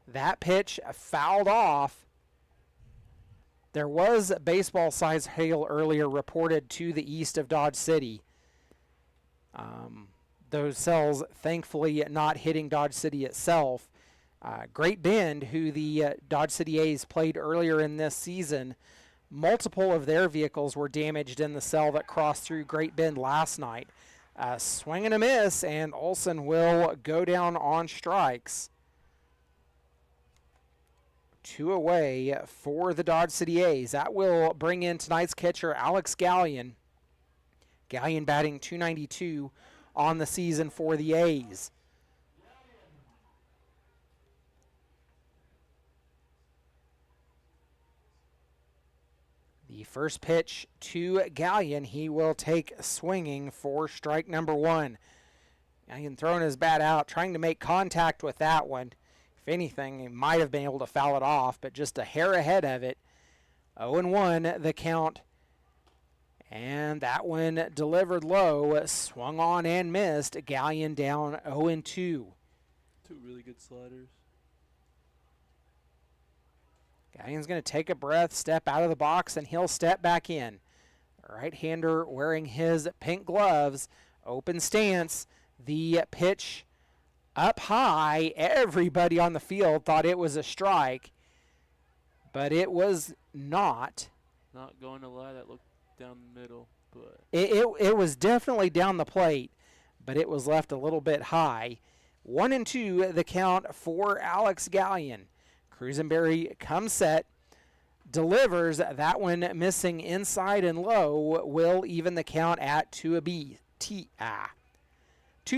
That pitch fouled off. There was baseball-sized hail earlier reported to the east of Dodge City. Those cells thankfully not hitting Dodge City itself. Great Bend, who the Dodge City A's played earlier in this season, multiple of their vehicles were damaged in the cell that crossed through Great Bend last night. Swing and a miss, and Olson will go down on strikes. 2 away for the Dodge City A's. That will bring in tonight's catcher, Alex Gallion. Gallion batting .292 on the season for the A's. The first pitch to Gallion, he will take swinging for strike number 1. Gallion throwing his bat out, trying to make contact with that one. If anything, he might have been able to foul it off, but just a hair ahead of it. 0-1 the count. And that one delivered low, swung on and missed. Gallion down 0-2. 2 really good sliders. Gallion's going to take a breath, step out of the box, and he'll step back in. Right-hander wearing his pink gloves Open stance. The pitch up high. Everybody on the field thought it was a strike, but it was not. Not going to lie, that looked down the middle, but It was definitely down the plate, but it was left a little bit high. 1-2 the count for Alex Gallion. Cruisenberry comes set, delivers that one missing inside and low, will even the count at 2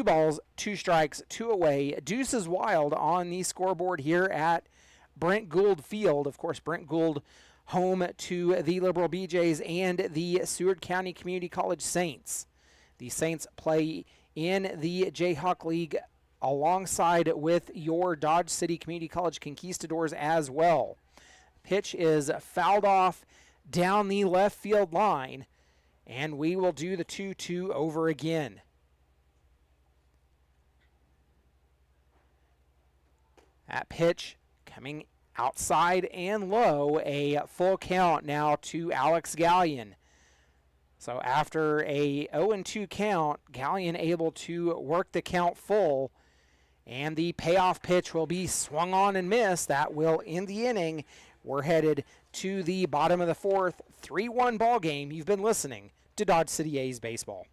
balls, 2 strikes, 2 away. Deuces wild on the scoreboard here at Brent Gould Field. Of course, Brent Gould home to the Liberal BeeJays and the Seward County Community College Saints. The Saints play in the Jayhawk League alongside with your Dodge City Community College Conquistadors as well. Pitch is fouled off down the left field line, and we will do the 2-2 over again. That pitch coming outside and low, a full count now to Alex Gallion. So after a 0-2 count, Gallion able to work the count full, and the payoff pitch will be swung on and missed. That will end the inning. We're headed to the bottom of the 4th, 3-1 ball game. You've been listening to Dodge City A's Baseball.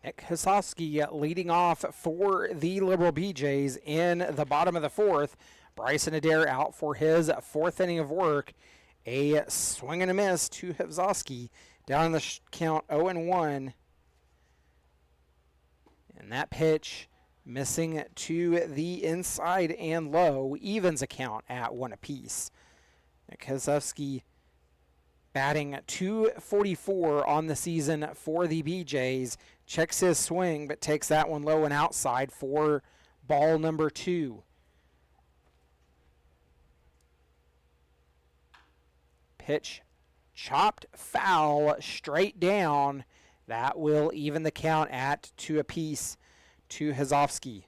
Nick Hasofsky leading off for the Liberal BeeJays in the bottom of the 4th. Bryson Adair out for his 4th inning of work. A swing and a miss to Hasofsky down in the count 0-1. And that pitch missing to the inside and low, evens a count at 1 apiece. Nick Hasofsky batting .244 on the season for the BeeJays. Checks his swing, but takes that one low and outside for ball number 2. Pitch chopped foul straight down. That will even the count at 2 apiece to Hasofsky.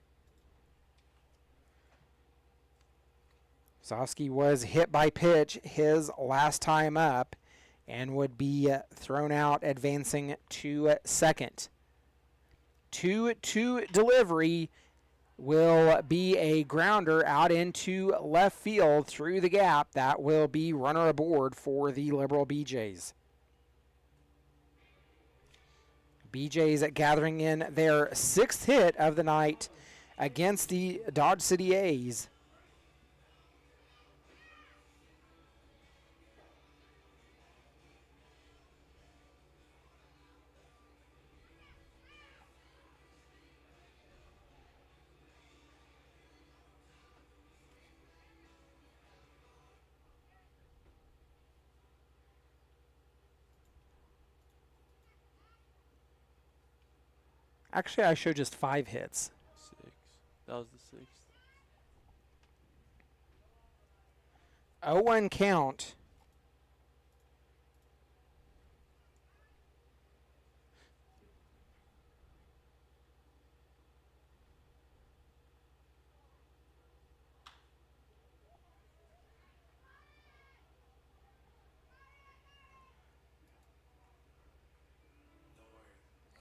Hasofsky was hit by pitch his last time up and would be thrown out, advancing to second. 2-2 delivery will be a grounder out into left field through the gap. That will be runner aboard for the Liberal BeeJays. BeeJays gathering in their 6th hit of the night against the Dodge City A's. Actually, I showed just 5 hits. 6. That was the 6th. 0-1 count.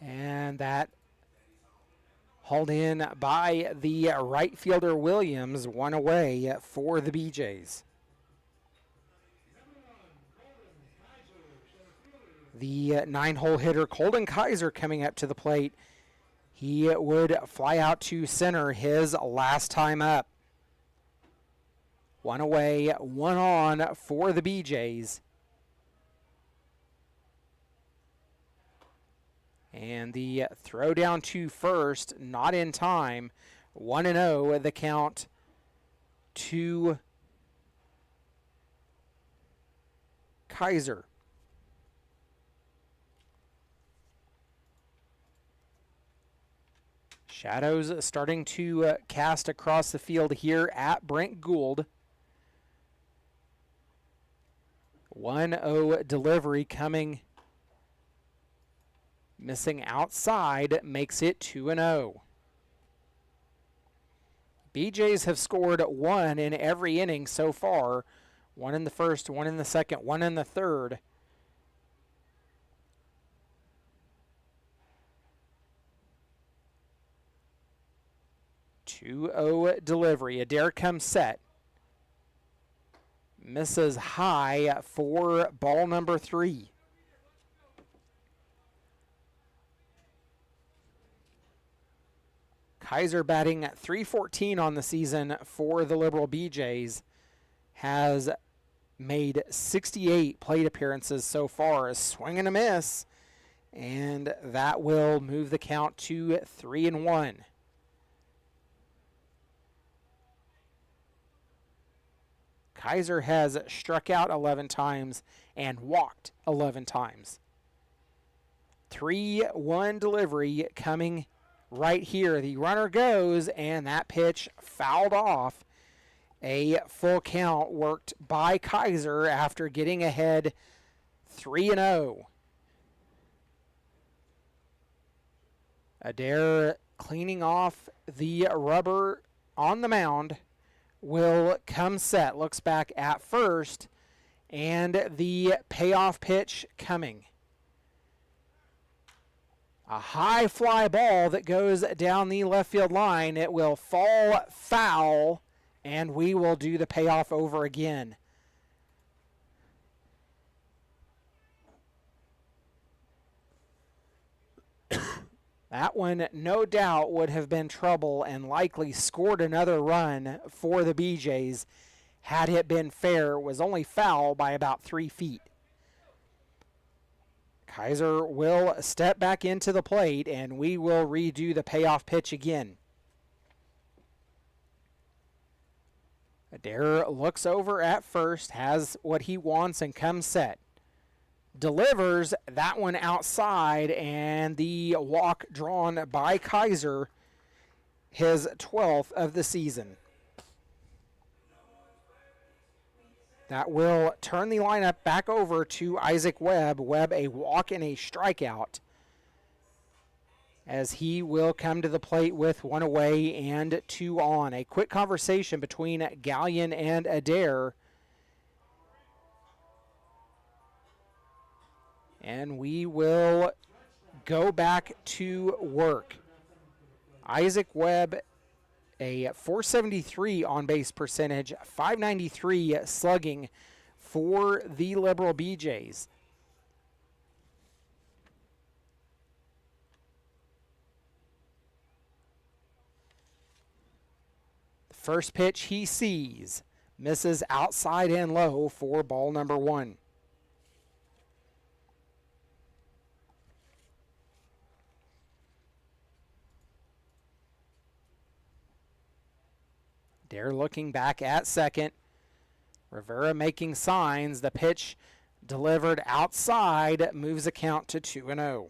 And that hauled in by the right fielder Williams, 1 away for the BeeJays. The 9-hole hitter Colton Kaiser coming up to the plate. He would fly out to center his last time up. 1 away, 1 on for the BeeJays. And the throw down to first, not in time. 1-0, the count to Kaiser. Shadows starting to cast across the field here at Brent Gould. 1-0 delivery coming. Missing outside makes it 2-0. BeeJays have scored 1 in every inning so far. 1 in the first, 1 in the second, 1 in the third. (2-0) delivery. Adair comes set. Misses high for ball number 3. Kaiser batting at .314 on the season for the Liberal BeeJays. Has made 68 plate appearances so far. A swing and a miss. And that will move the count to 3-1. Kaiser has struck out 11 times and walked 11 times. 3-1 delivery coming right here. The runner goes, and that pitch fouled off. A full count worked by Kaiser after getting ahead 3-0. Adair cleaning off the rubber on the mound. Will come set. Looks back at first, and the payoff pitch coming. A high fly ball that goes down the left field line. It will fall foul, and we will do the payoff over again. That one, no doubt, would have been trouble and likely scored another run for the BeeJays had it been fair. It was only foul by about 3 feet. Kaiser will step back into the plate, and we will redo the payoff pitch again. Adair looks over at first, has what he wants, and comes set. Delivers that one outside, and the walk drawn by Kaiser, his 12th of the season. That will turn the lineup back over to Isaac Webb. Webb a walk and a strikeout, as he will come to the plate with 1 away and 2 on. A quick conversation between Gallion and Adair. And we will go back to work. Isaac Webb, a .473 on-base percentage, .593 slugging for the Liberal BeeJays. The first pitch he sees, misses outside and low for ball number 1. Adair looking back at second. Rivera making signs. The pitch delivered outside moves the count to 2-0.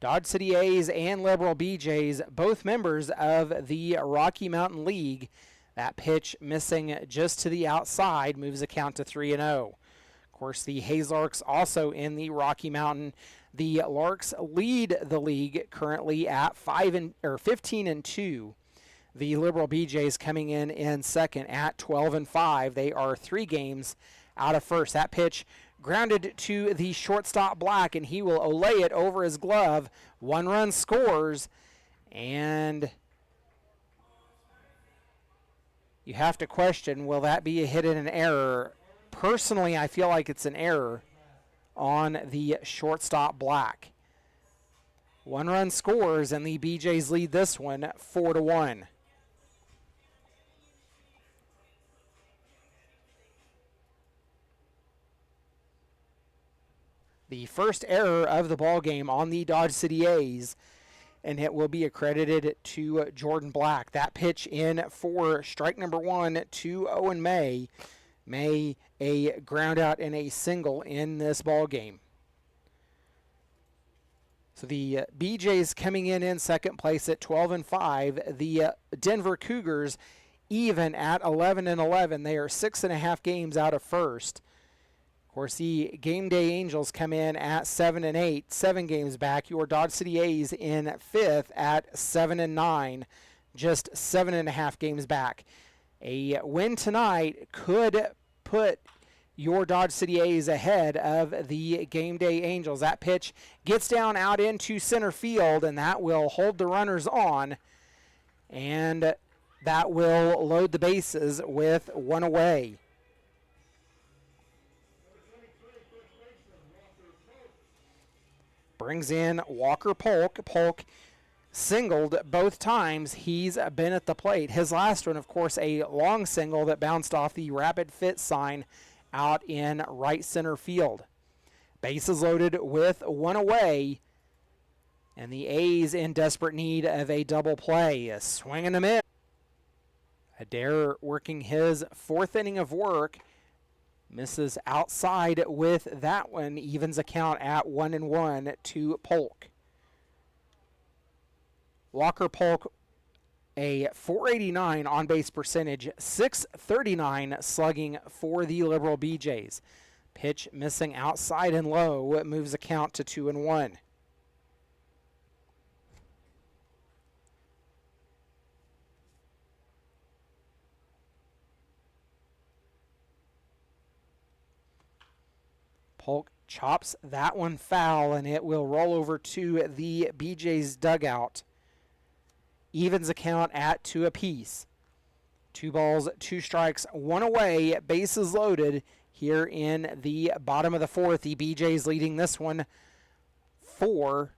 Dodge City A's and Liberal BeeJays, both members of the Rocky Mountain League. That pitch missing just to the outside moves the count to 3-0. Of course, the Hayes Larks also in the Rocky Mountain. The Larks lead the league currently at 15-2. The Liberal BeeJays coming in second at 12-5. They are 3 games out of first. That pitch grounded to the shortstop Black, and he will olay it over his glove. 1 run scores, and you have to question, will that be a hit and an error? Personally, I feel like it's an error on the shortstop Black. 1 run scores, and the BeeJays lead this one 4-1. The first error of the ball game on the Dodge City A's, and it will be accredited to Jordan Black. That pitch in for strike number 1 to Owen May. May a ground out and a single in this ball game. So the BeeJays coming in second place at 12-5. The Denver Cougars even at 11-11. They are 6.5 games out of first. Of course, the Game Day Angels come in at 7-8, 7 games back. Your Dodge City A's in fifth at 7-9, just 7.5 games back. A win tonight could put your Dodge City A's ahead of the Game Day Angels. That pitch gets down out into center field, and that will hold the runners on, and that will load the bases with 1 away. Brings in Walker Polk. Polk singled both times he's been at the plate. His last one, of course, a long single that bounced off the rapid fit sign out in right center field. Bases loaded with 1 away, and the A's in desperate need of a double play. A swing and a miss. Adair working his 4th inning of work. Misses outside with that one, evens a count at 1-1 to Polk. Walker Polk, a .489 on-base percentage, .639 slugging for the Liberal BeeJays. Pitch missing outside and low, it moves the count to 2-1. Polk chops that one foul, and it will roll over to the BeeJays dugout. Evens the count at 2 apiece. 2 balls, 2 strikes, 1 away, bases loaded here in the bottom of the 4th. The BeeJays leading this one 4-1.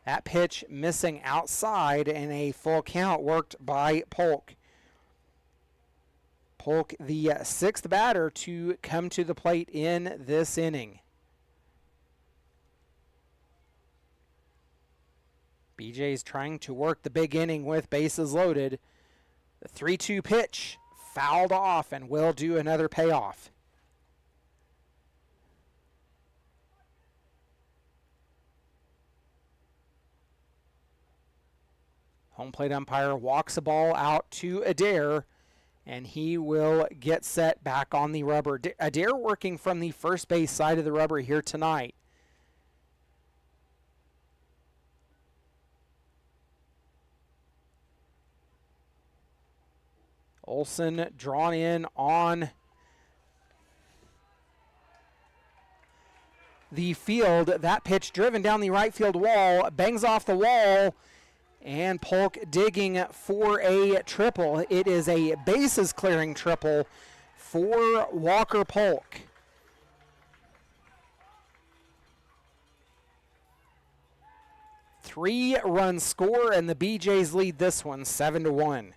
That pitch missing outside, and a full count worked by Polk. Polk, the 6th batter to come to the plate in this inning. BeeJays trying to work the big inning with bases loaded. The 3-2 pitch fouled off and will do another payoff. Home plate umpire walks the ball out to Adair, and he will get set back on the rubber. Adair working from the first base side of the rubber here tonight. Olsen drawn in on the field. That pitch driven down the right field wall, bangs off the wall, and Polk digging for a triple. It is a bases clearing triple for Walker Polk. Three-run score, and the BeeJays lead this one 7-1.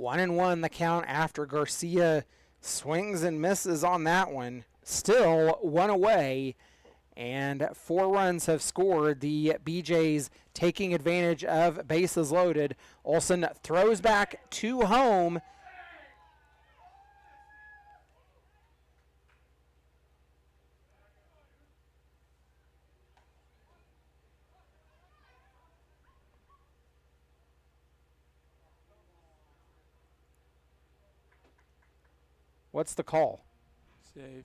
1-1 the count after Garcia swings and misses on that one. Still one away, and 4 runs have scored. The BeeJays taking advantage of bases loaded. Olsen throws back to home. What's the call? Save.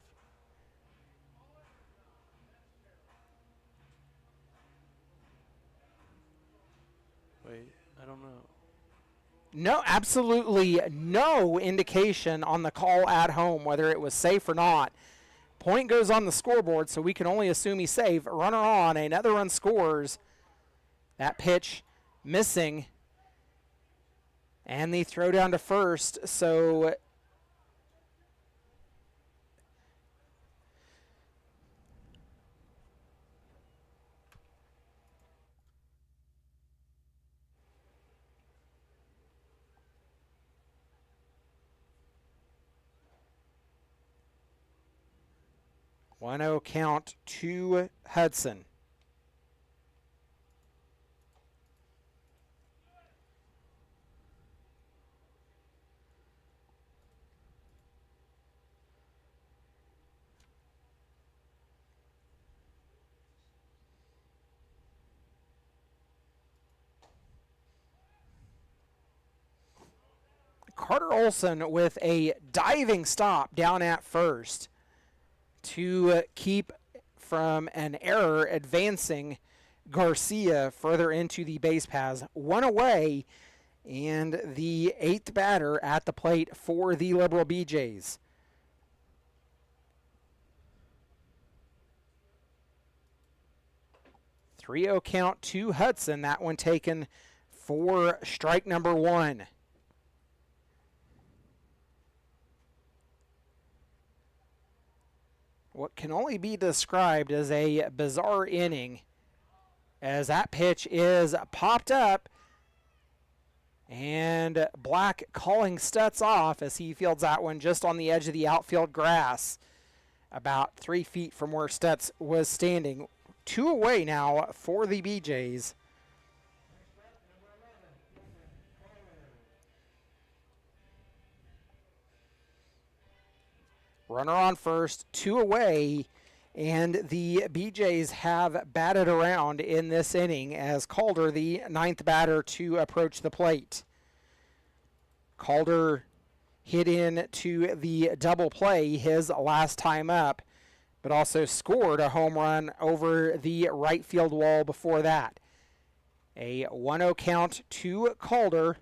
Wait, I don't know. No, absolutely no indication on the call at home whether it was safe or not. Point goes on the scoreboard, so we can only assume he's safe. Runner on, another run scores. That pitch missing. And the throw down to first, so 1-0 count to Hudson. Carter Olsen with a diving stop down at first to keep from an error advancing Garcia further into the base paths. 1 away, and the 8th batter at the plate for the Liberal BeeJays. .3-0 count to Hudson. That one taken for strike number 1. What can only be described as a bizarre inning, as that pitch is popped up, and Black calling Stutz off as he fields that one just on the edge of the outfield grass, about 3 feet from where Stutz was standing. 2 away now for the BeeJays. Runner on first, 2 away, and the BeeJays have batted around in this inning as Calder, the 9th batter, to approach the plate. Calder hit in to the double play his last time up, but also scored a home run over the right field wall before that. A 1-0 count to Calder,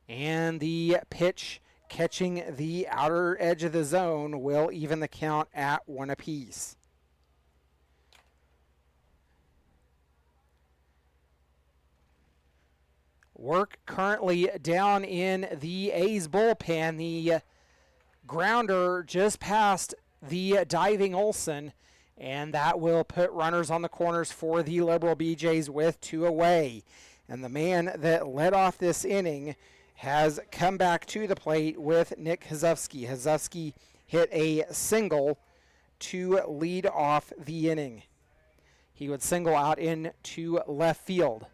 and the pitch catching the outer edge of the zone will even the count at 1 apiece. Work currently down in the A's bullpen. The grounder just past the diving Olsen, and that will put runners on the corners for the Liberal BeeJays with 2 away. And the man that led off this inning has come back to the plate with Nick Hazufsky. Hazufsky hit a single to lead off the inning. He would single out into left field.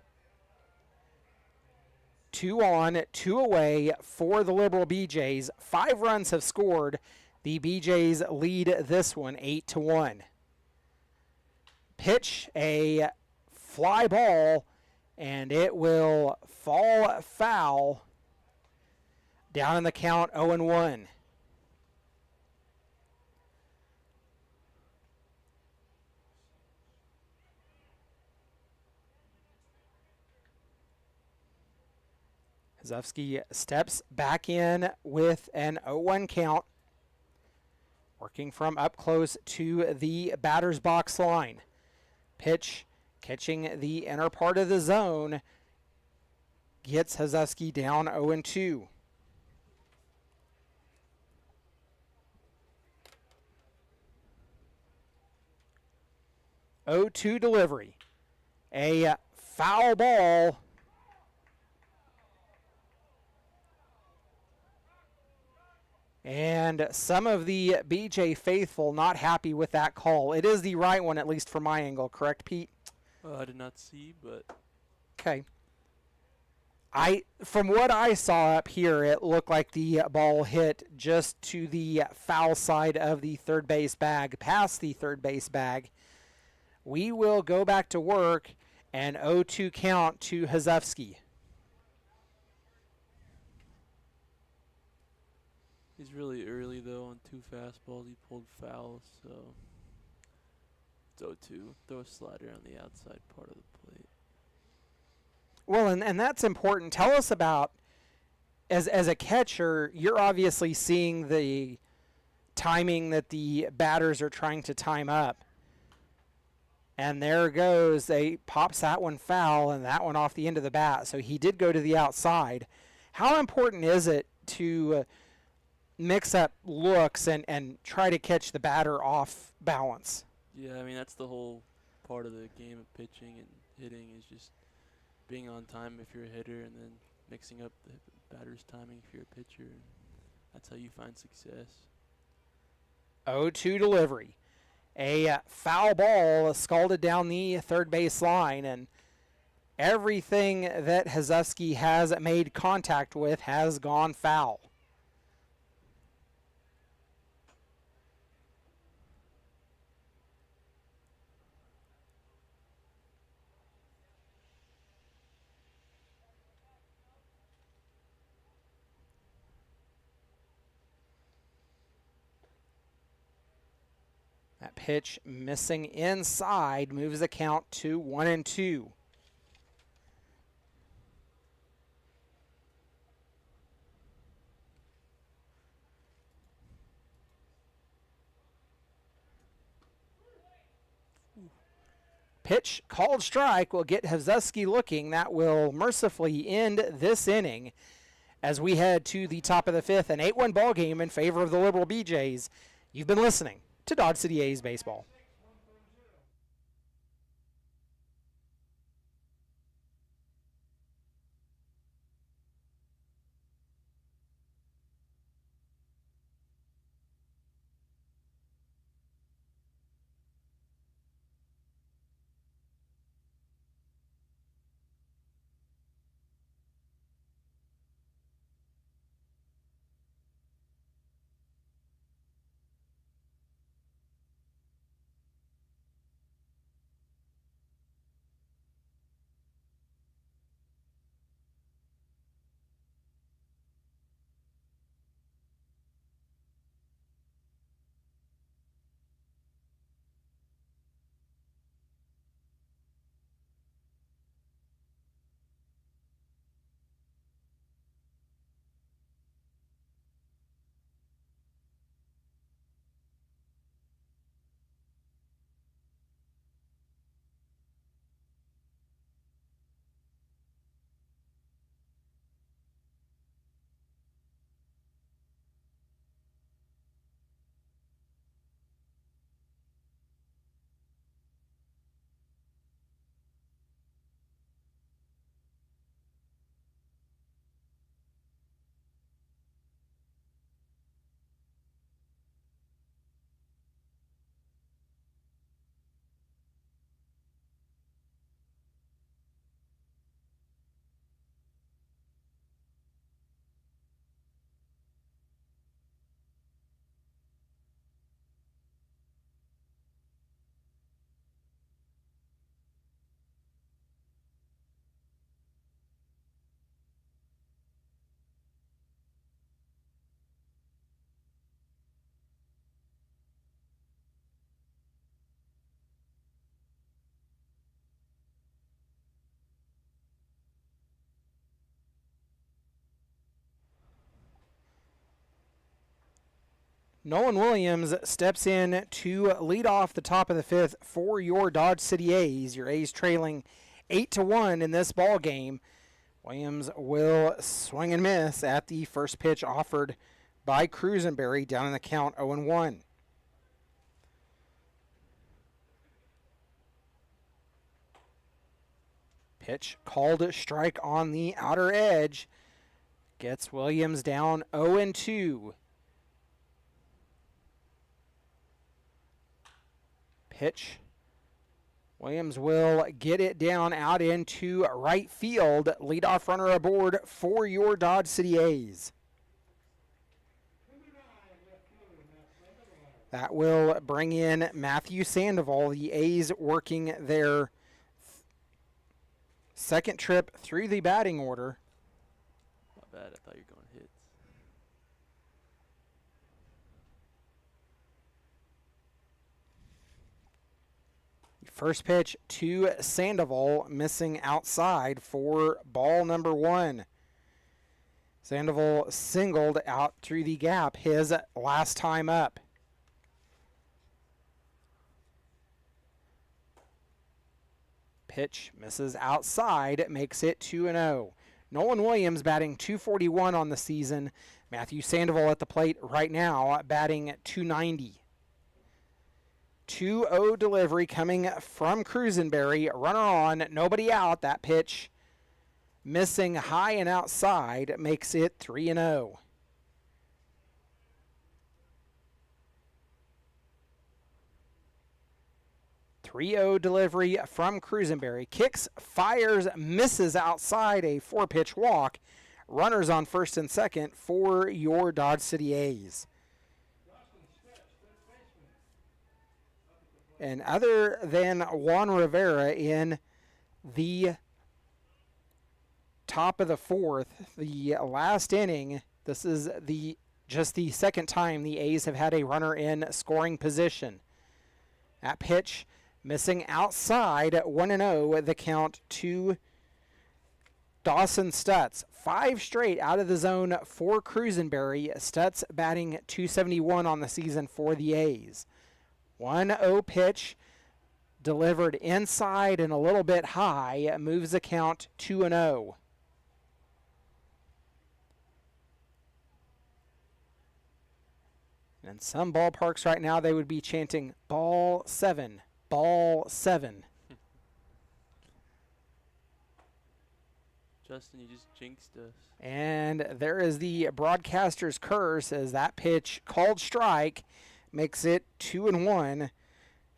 2 on, 2 away for the Liberal BeeJays. 5 runs have scored. The BeeJays lead this one 8-1. Pitch, a fly ball, and it will fall foul. Down in the count, 0-1. Hazufsky steps back in with an 0-1 count, working from up close to the batter's box line. Pitch catching the inner part of the zone gets Hazufsky down 0-2. 0-2 delivery. A foul ball And some of the BJ faithful not happy with that call. It is the right one, at least from my angle, correct, Pete? I did not see, but Okay. From what I saw up here, it looked like the ball hit just to the foul side of the third base bag, past the third base bag. We will go back to work and 0-2 count to Hazevsky. he's really early though on 2 fastballs. He pulled foul, so it's 0-2. Throw a slider on the outside part of the plate. Well, and that's important. Tell us about, as a catcher, you're obviously seeing the timing that the batters are trying to time up. And there goes, they pops that one foul and that one off the end of the bat. So he did go to the outside. How important is it to mix up looks and try to catch the batter off balance? Yeah, I mean that's the whole part of the game of pitching and hitting is just being on time if you're a hitter and then mixing up the batter's timing if you're a pitcher. That's how you find success. 0-2 delivery. A foul ball scalded down the third base line, and everything that Hazevsky has made contact with has gone foul. That pitch missing inside moves the count to 1-2. Pitch called strike will get Hazevsky looking. That will mercifully end this inning as we head to the top of the fifth, an 8-1 ball game in favor of the Liberal BeeJays. You've been listening to Dodge City A's Baseball. Nolan Williams steps in to lead off the top of the fifth for your Dodge City A's. Your A's trailing 8-1 in this ball game. Williams will swing and miss at the first pitch offered by Cruisenberry, down in the count 0-1. Pitch called a strike on the outer edge. Gets Williams down 0-2. Pitch. Williams will get it down out into right field. Leadoff runner aboard for your Dodge City A's. That will bring in Matthew Sandoval. The A's working their second trip through the batting order. My bad, I thought you were going hits. First pitch to Sandoval, missing outside for ball number 1. Sandoval singled out through the gap his last time up. Pitch misses outside, makes it 2-0. Nolan Williams batting .241 on the season. Matthew Sandoval at the plate right now batting .290. 2-0 delivery coming from Cruisenberry. Runner on, nobody out. That pitch missing high and outside makes it 3-0. Delivery from Cruisenberry. Kicks, fires, misses outside, a 4-pitch walk. Runners on first and second for your Dodge City A's. And other than Juan Rivera in the top of the 4th, the last inning, this is just the second time the A's have had a runner in scoring position. That pitch missing outside, 1-0, the count to Dawson Stutz. 5 straight out of the zone for Cruisenberry. Stutz batting .271 on the season for the A's. 1-0 pitch delivered inside and a little bit high, moves the count 2-0. And in some ballparks right now, they would be chanting, ball 7, ball 7. Justin, you just jinxed us. And there is the broadcaster's curse as that pitch called strike makes it 2-1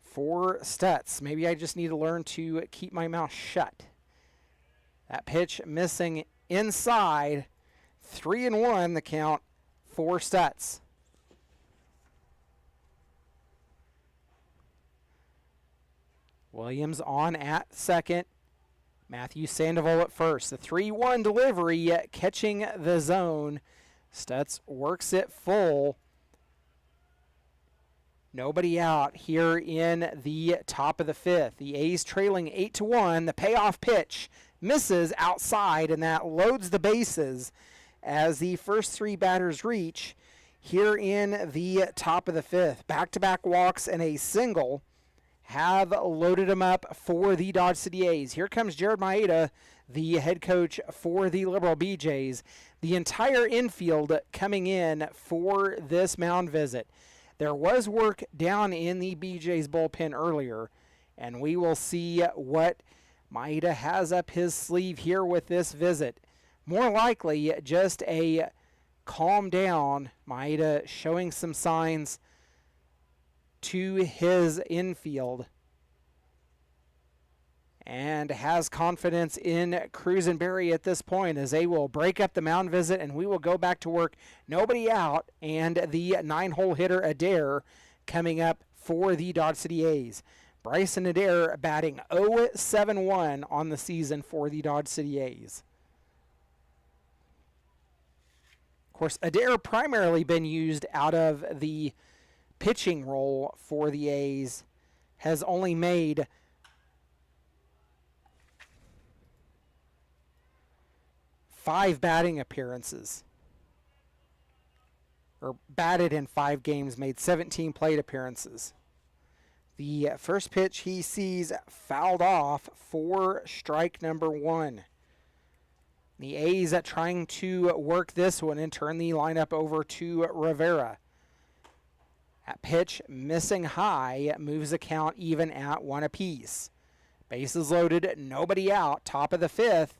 for Stutz. Maybe I just need to learn to keep my mouth shut. That pitch missing inside, 3-1 the count for Stutz. Williams on at second. Matthew Sandoval at first. The 3-1 delivery catching the zone. Stutz works it full. Nobody out here in the top of the 5th. The A's trailing 8-1. The payoff pitch misses outside, and that loads the bases as the first 3 batters reach here in the top of the 5th. Back-to-back walks and a single have loaded them up for the Dodge City A's. Here comes Jared Maeda, the head coach for the Liberal BeeJays. The entire infield coming in for this mound visit. There was work down in the BeeJays bullpen earlier, and we will see what Maeda has up his sleeve here with this visit. More likely, just a calm down. Maeda showing some signs to his infield and has confidence in Cruisenberry at this point as they will break up the mound visit and we will go back to work. Nobody out, and the 9-hole hitter Adair coming up for the Dodge City A's. Bryson Adair batting .071 on the season for the Dodge City A's. Of course, Adair primarily been used out of the pitching role for the A's, has only made 5 batting appearances, or batted in 5 games, made 17 plate appearances. The first pitch he sees fouled off for strike number 1. The A's trying to work this one and turn the lineup over to Rivera. That pitch missing high, moves the count even at 1 apiece. Bases loaded, nobody out, top of the 5th.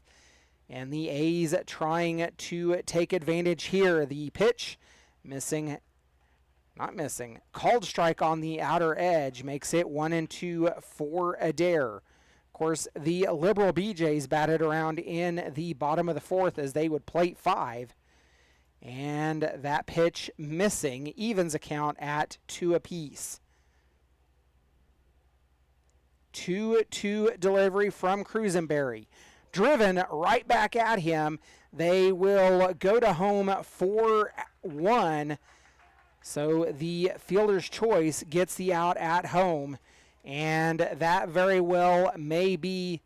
And the A's trying to take advantage here. The pitch missing Not missing. Called strike on the outer edge makes it 1-2 for Adair. Of course, the Liberal BeeJays batted around in the bottom of the fourth as they would plate 5. And that pitch missing, evens a count at 2 apiece. 2-2 delivery from Cruisenberry. Driven right back at him. They will go to home 4-1. So the fielder's choice gets the out at home. And that very well may be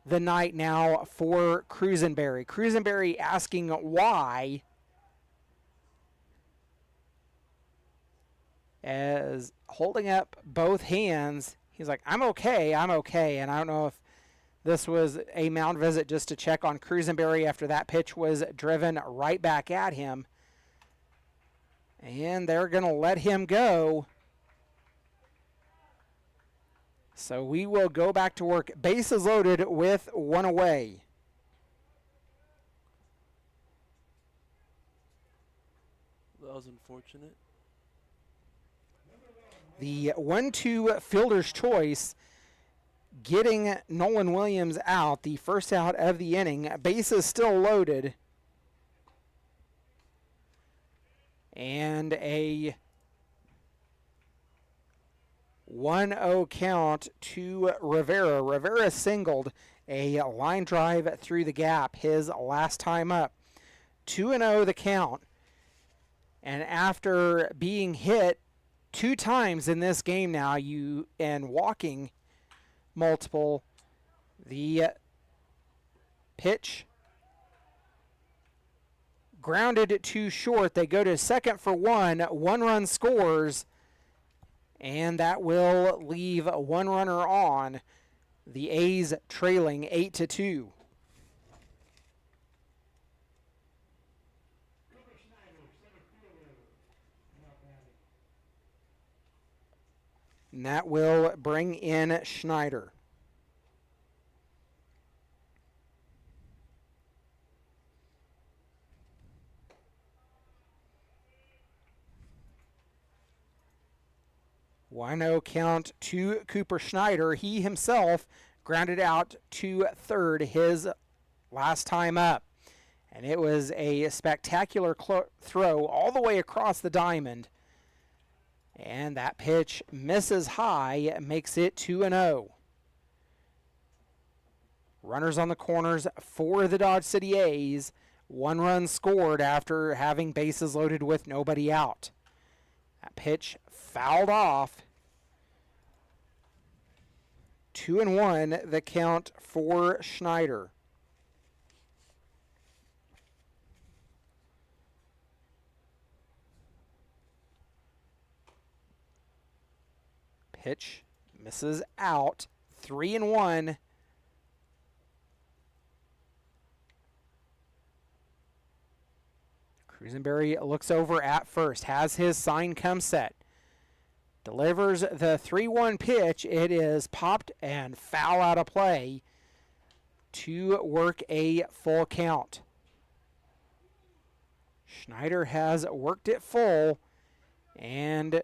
the night now for Cruisenberry. Cruisenberry asking why, as holding up both hands. He's like, I'm okay. And I don't know if this was a mound visit just to check on Cruisenberry after that pitch was driven right back at him. And they're going to let him go. So we will go back to work. Bases loaded with 1 away. That was unfortunate. The 1-2 fielder's choice getting Nolan Williams out, the first out of the inning. Bases still loaded. And a 1-0 count to Rivera. Rivera singled a line drive through the gap his last time up. 2-0 the count. And after being hit 2 times in this game now, and walking multiple, the pitch grounded to short. They go to second for 1. 1 run scores, and that will leave 1 runner on. The A's trailing 8-2. And that will bring in Schneider. One-0 count to Cooper Schneider. He himself grounded out to third his last time up. And it was a spectacular throw all the way across the diamond. And that pitch misses high, makes it 2-0. Runners on the corners for the Dodge City A's. 1 run scored after having bases loaded with nobody out. That pitch fouled off. 2-1 the count for Schneider. Pitch misses out. 3-1. Cruisenberry looks over at first, has his sign come set. Delivers the 3-1 pitch. It is popped and foul out of play to work a full count. Schneider has worked it full, and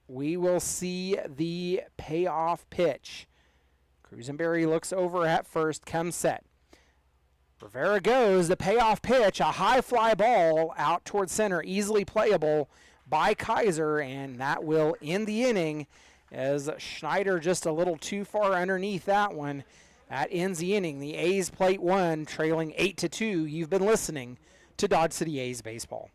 we will see the payoff pitch. Cruisenberry looks over at first, comes set. Rivera goes, the payoff pitch, a high fly ball out towards center, easily playable by Kaiser, and that will end the inning as Schneider just a little too far underneath that one. That ends the inning. The A's plate 1, trailing 8-2. You've been listening to Dodge City A's Baseball.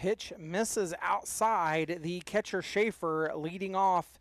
pitch misses outside. The catcher Schaefer leading off.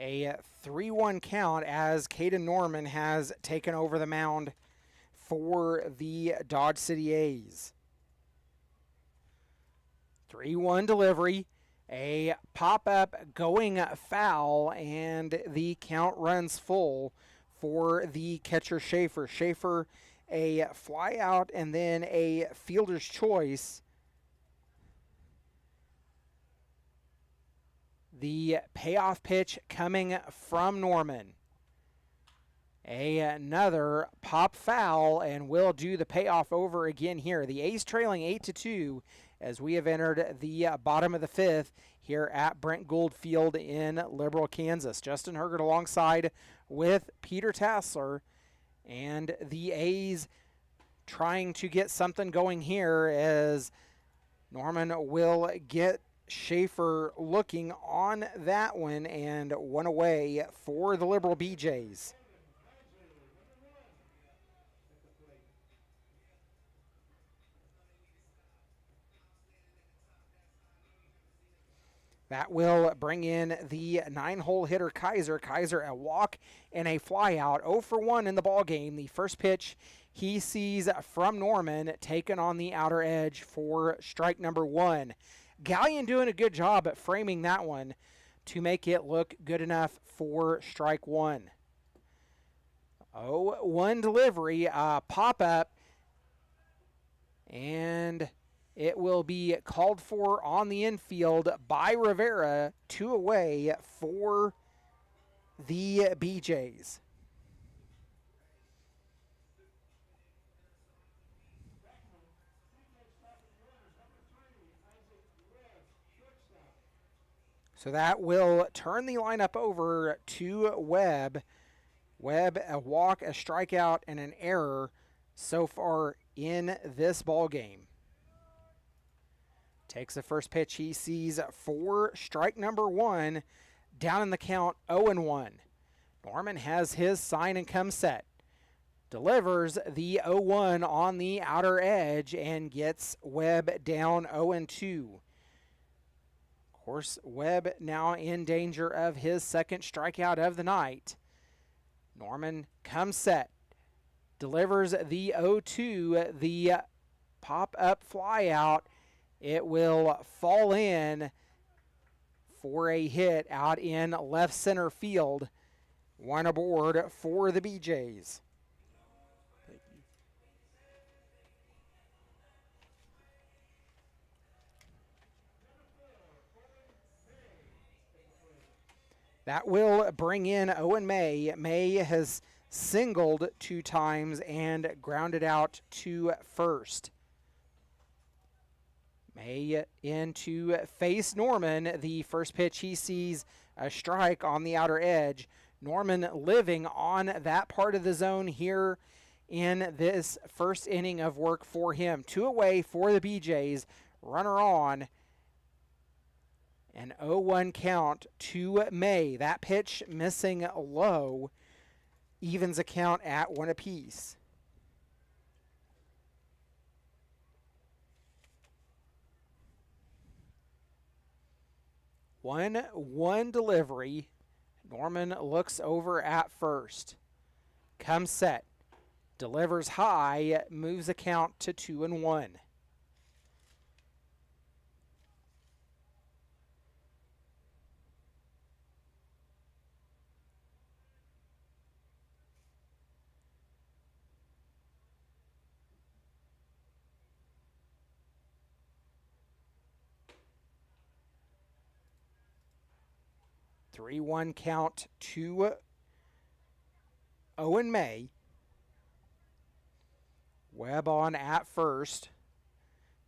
A 3-1 count as Caden Norman has taken over the mound for the Dodge City A's. 3-1 delivery, a pop-up going foul, and the count runs full for the catcher Schaefer. Schaefer, a fly out and then a fielder's choice. The payoff pitch coming from Norman. Another pop foul, and we'll do the payoff over again here. The A's trailing 8-2 as we have entered the bottom of the fifth here at Brent Gould Field in Liberal, Kansas. Justin Hergert alongside with Peter Tassler, and the A's trying to get something going here as Norman will get Schaefer looking on that one, and one away for the Liberal BeeJays. That will bring in the 9-hole hitter Kaiser. Kaiser a walk and a fly out. 0 for 1 in the ball game. The first pitch he sees from Norman taken on the outer edge for strike number 1. Gallion doing a good job at framing that one to make it look good enough for strike 1. 0-1 delivery, pop up, and it will be called for on the infield by Rivera. 2 away for the BeeJays. So that will turn the lineup over to Webb. Webb, a walk, a strikeout, and an error so far in this ball game. Takes the first pitch he sees for strike number 1. Down in the count, 0-1. Norman has his sign and come set. Delivers the 0-1 on the outer edge and gets Webb down 0-2. Of course, Webb now in danger of his second strikeout of the night. Norman comes set. Delivers the 0-2, the pop-up fly out. It will fall in for a hit out in left center field. 1 aboard for the BeeJays. Thank you. That will bring in Owen May. May has singled 2 times and grounded out to first. May in to face Norman. The first pitch he sees a strike on the outer edge. Norman living on that part of the zone here in this first inning of work for him. 2 away for the BeeJays. Runner on. An 0-1 count to May. That pitch missing low. Evens a count at 1 apiece. One delivery. Norman looks over at first. Comes set. Delivers high. Moves the count to 2-1. Three-one count to Owen May. Webb on at first.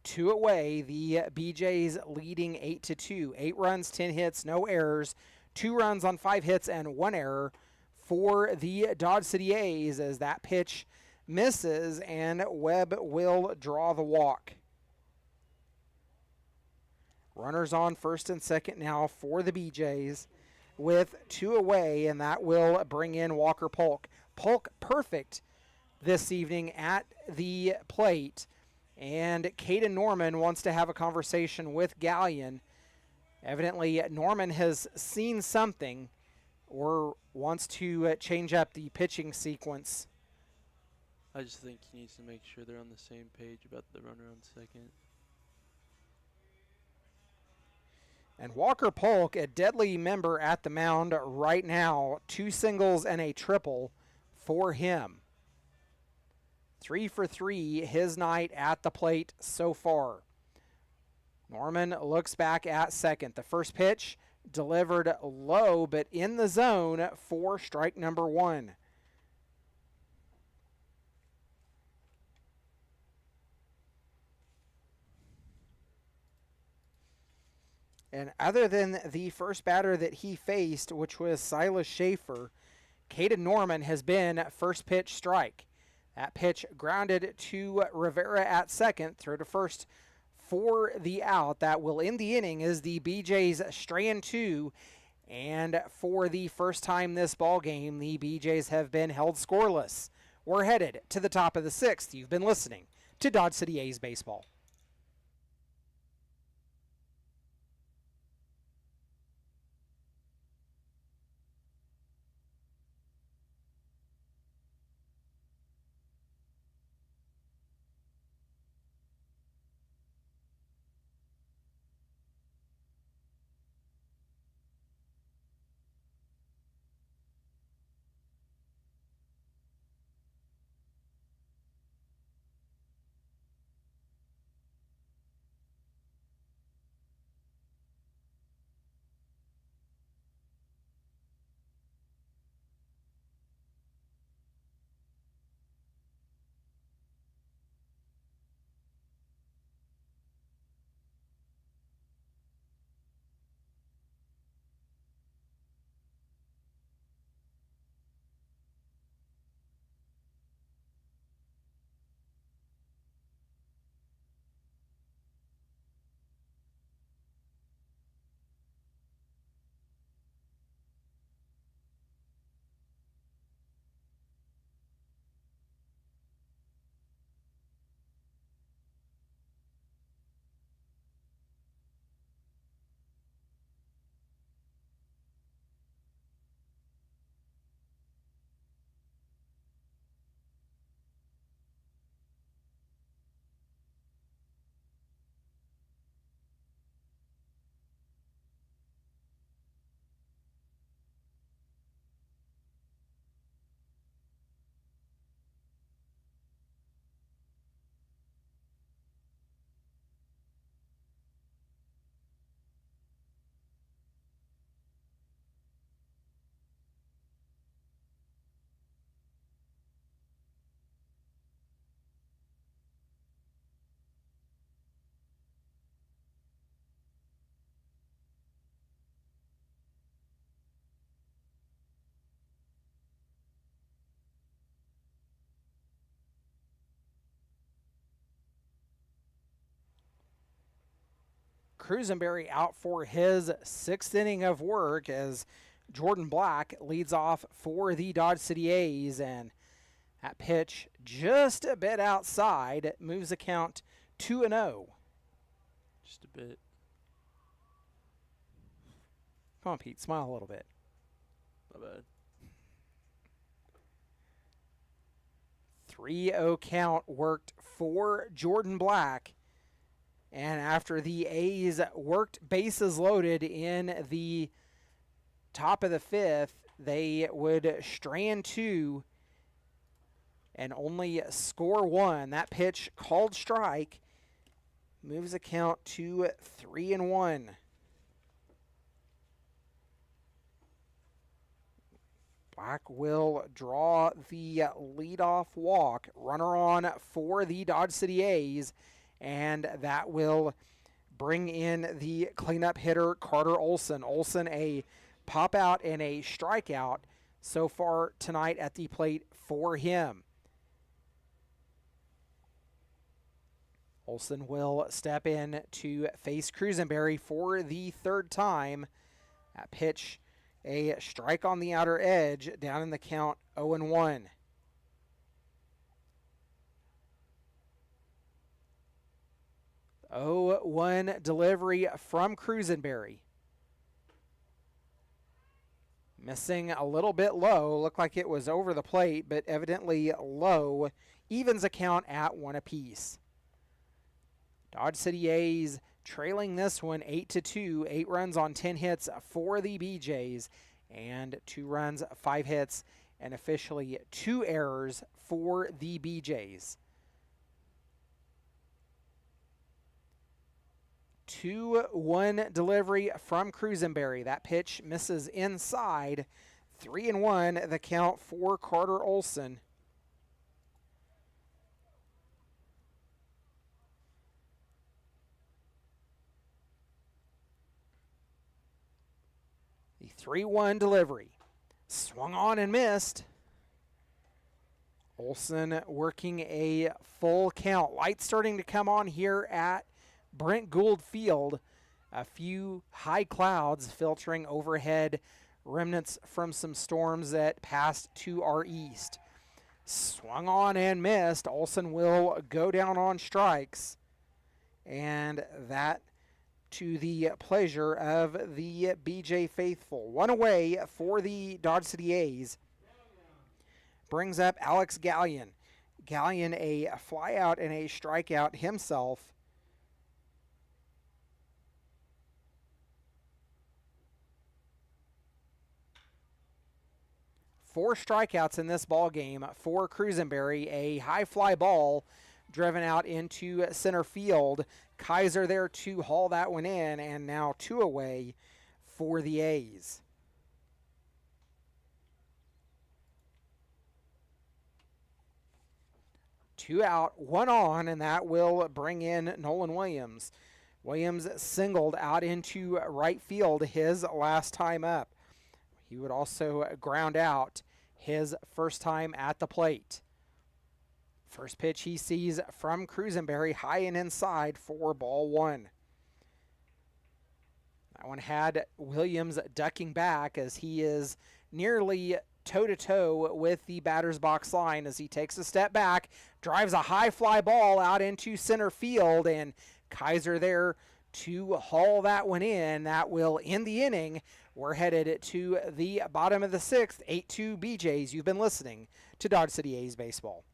2 away. The BeeJays leading 8-2. 8 runs, 10 hits, no errors. 2 runs on 5 hits and 1 error for the Dodge City A's as that pitch misses and Webb will draw the walk. Runners on first and second now for the BeeJays with 2 away, and that will bring in Walker Polk. Polk perfect this evening at the plate, and Caden Norman wants to have a conversation with Gallion. Evidently, Norman has seen something or wants to change up the pitching sequence. I just think he needs to make sure they're on the same page about the runner on second. And Walker Polk, a deadly member at the mound right now, 2 singles and a triple for him. 3 for 3 his night at the plate so far. Norman looks back at second. The first pitch delivered low but in the zone for strike number 1. And other than the first batter that he faced, which was Silas Schaefer, Caden Norman has been first pitch strike. That pitch grounded to Rivera at second, throw to first for the out. That will end the inning as the BeeJays strand 2. And for the first time this ball game, the BeeJays have been held scoreless. We're headed to the top of the 6th. You've been listening to Dodge City A's Baseball. Cruisenberry out for his 6th inning of work as Jordan Black leads off for the Dodge City A's, and that pitch just a bit outside. It moves the count 2-0. Just a bit. Come on, Pete, smile a little bit. My bad. 3-0 count worked for Jordan Black. And after the A's worked bases loaded in the top of the 5th, they would strand 2 and only score 1. That pitch called strike moves the count to 3-1. Black will draw the leadoff walk. Runner on for the Dodge City A's. And that will bring in the cleanup hitter, Carter Olson. Olson, a pop out and a strikeout. so far tonight at the plate for him. Olsen will step in to face Cruisenberry for the third time. That pitch, a strike on the outer edge, down in the count 0-1. One delivery from Cruisenberry. Missing a little bit low. Looked like it was over the plate, but evidently low. Evens a count at 1 apiece. Dodge City A's trailing this one 8-2. 8 runs on 10 hits for the BeeJays, and 2 runs, 5 hits, and officially 2 errors for the BeeJays. 2-1 delivery from Cruisenberry. That pitch misses inside. 3-1 the count for Carter Olsen. The 3-1 delivery. Swung on and missed. Olsen working a full count. Lights starting to come on here at Brent Gould Field. A few high clouds filtering overhead, remnants from some storms that passed to our east. Swung on and missed. Olsen will go down on strikes. And that to the pleasure of the BeeJay faithful. 1 away for the Dodge City A's. Brings up Alex Gallion. Gallion a flyout and a strikeout himself. Four strikeouts in this ball game for Cruisenberry. A high fly ball driven out into center field. Kaiser there to haul that one in, and now 2 away for the A's. Two out, 1 on, and that will bring in Nolan Williams. Williams singled out into right field his last time up. He would also ground out his first time at the plate. First pitch he sees from Cruisenberry, high and inside for ball 1. That one had Williams ducking back as he is nearly toe-to-toe with the batter's box line as he takes a step back, drives a high fly ball out into center field, and Kaiser there to haul that one in. That will end the inning. We're headed to the bottom of the 6th, 8-2 BeeJays. You've been listening to Dodge City A's Baseball.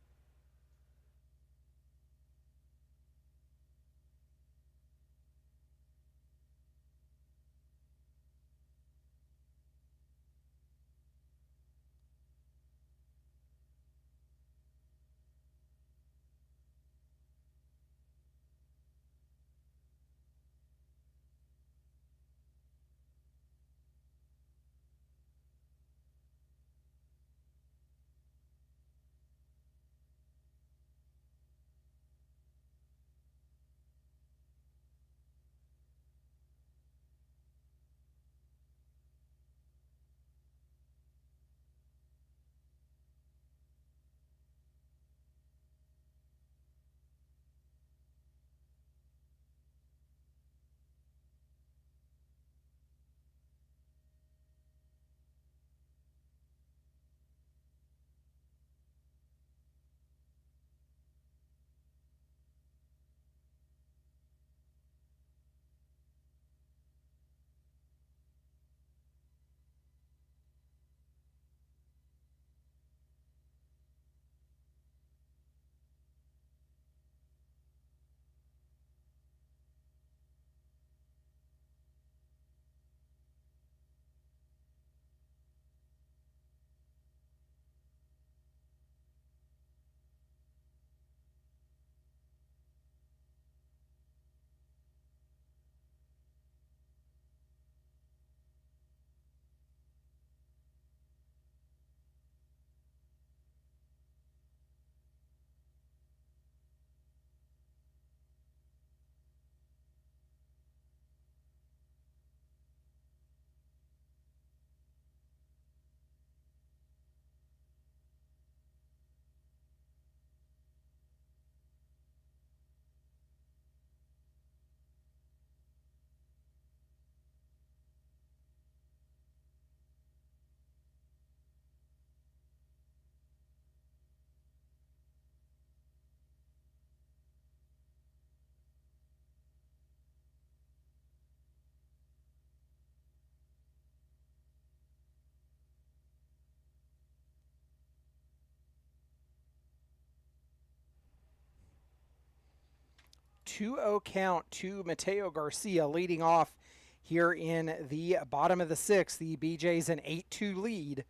2-0 count to Mateo Garcia, leading off here in the bottom of the sixth. The BeeJays an 8-2 lead.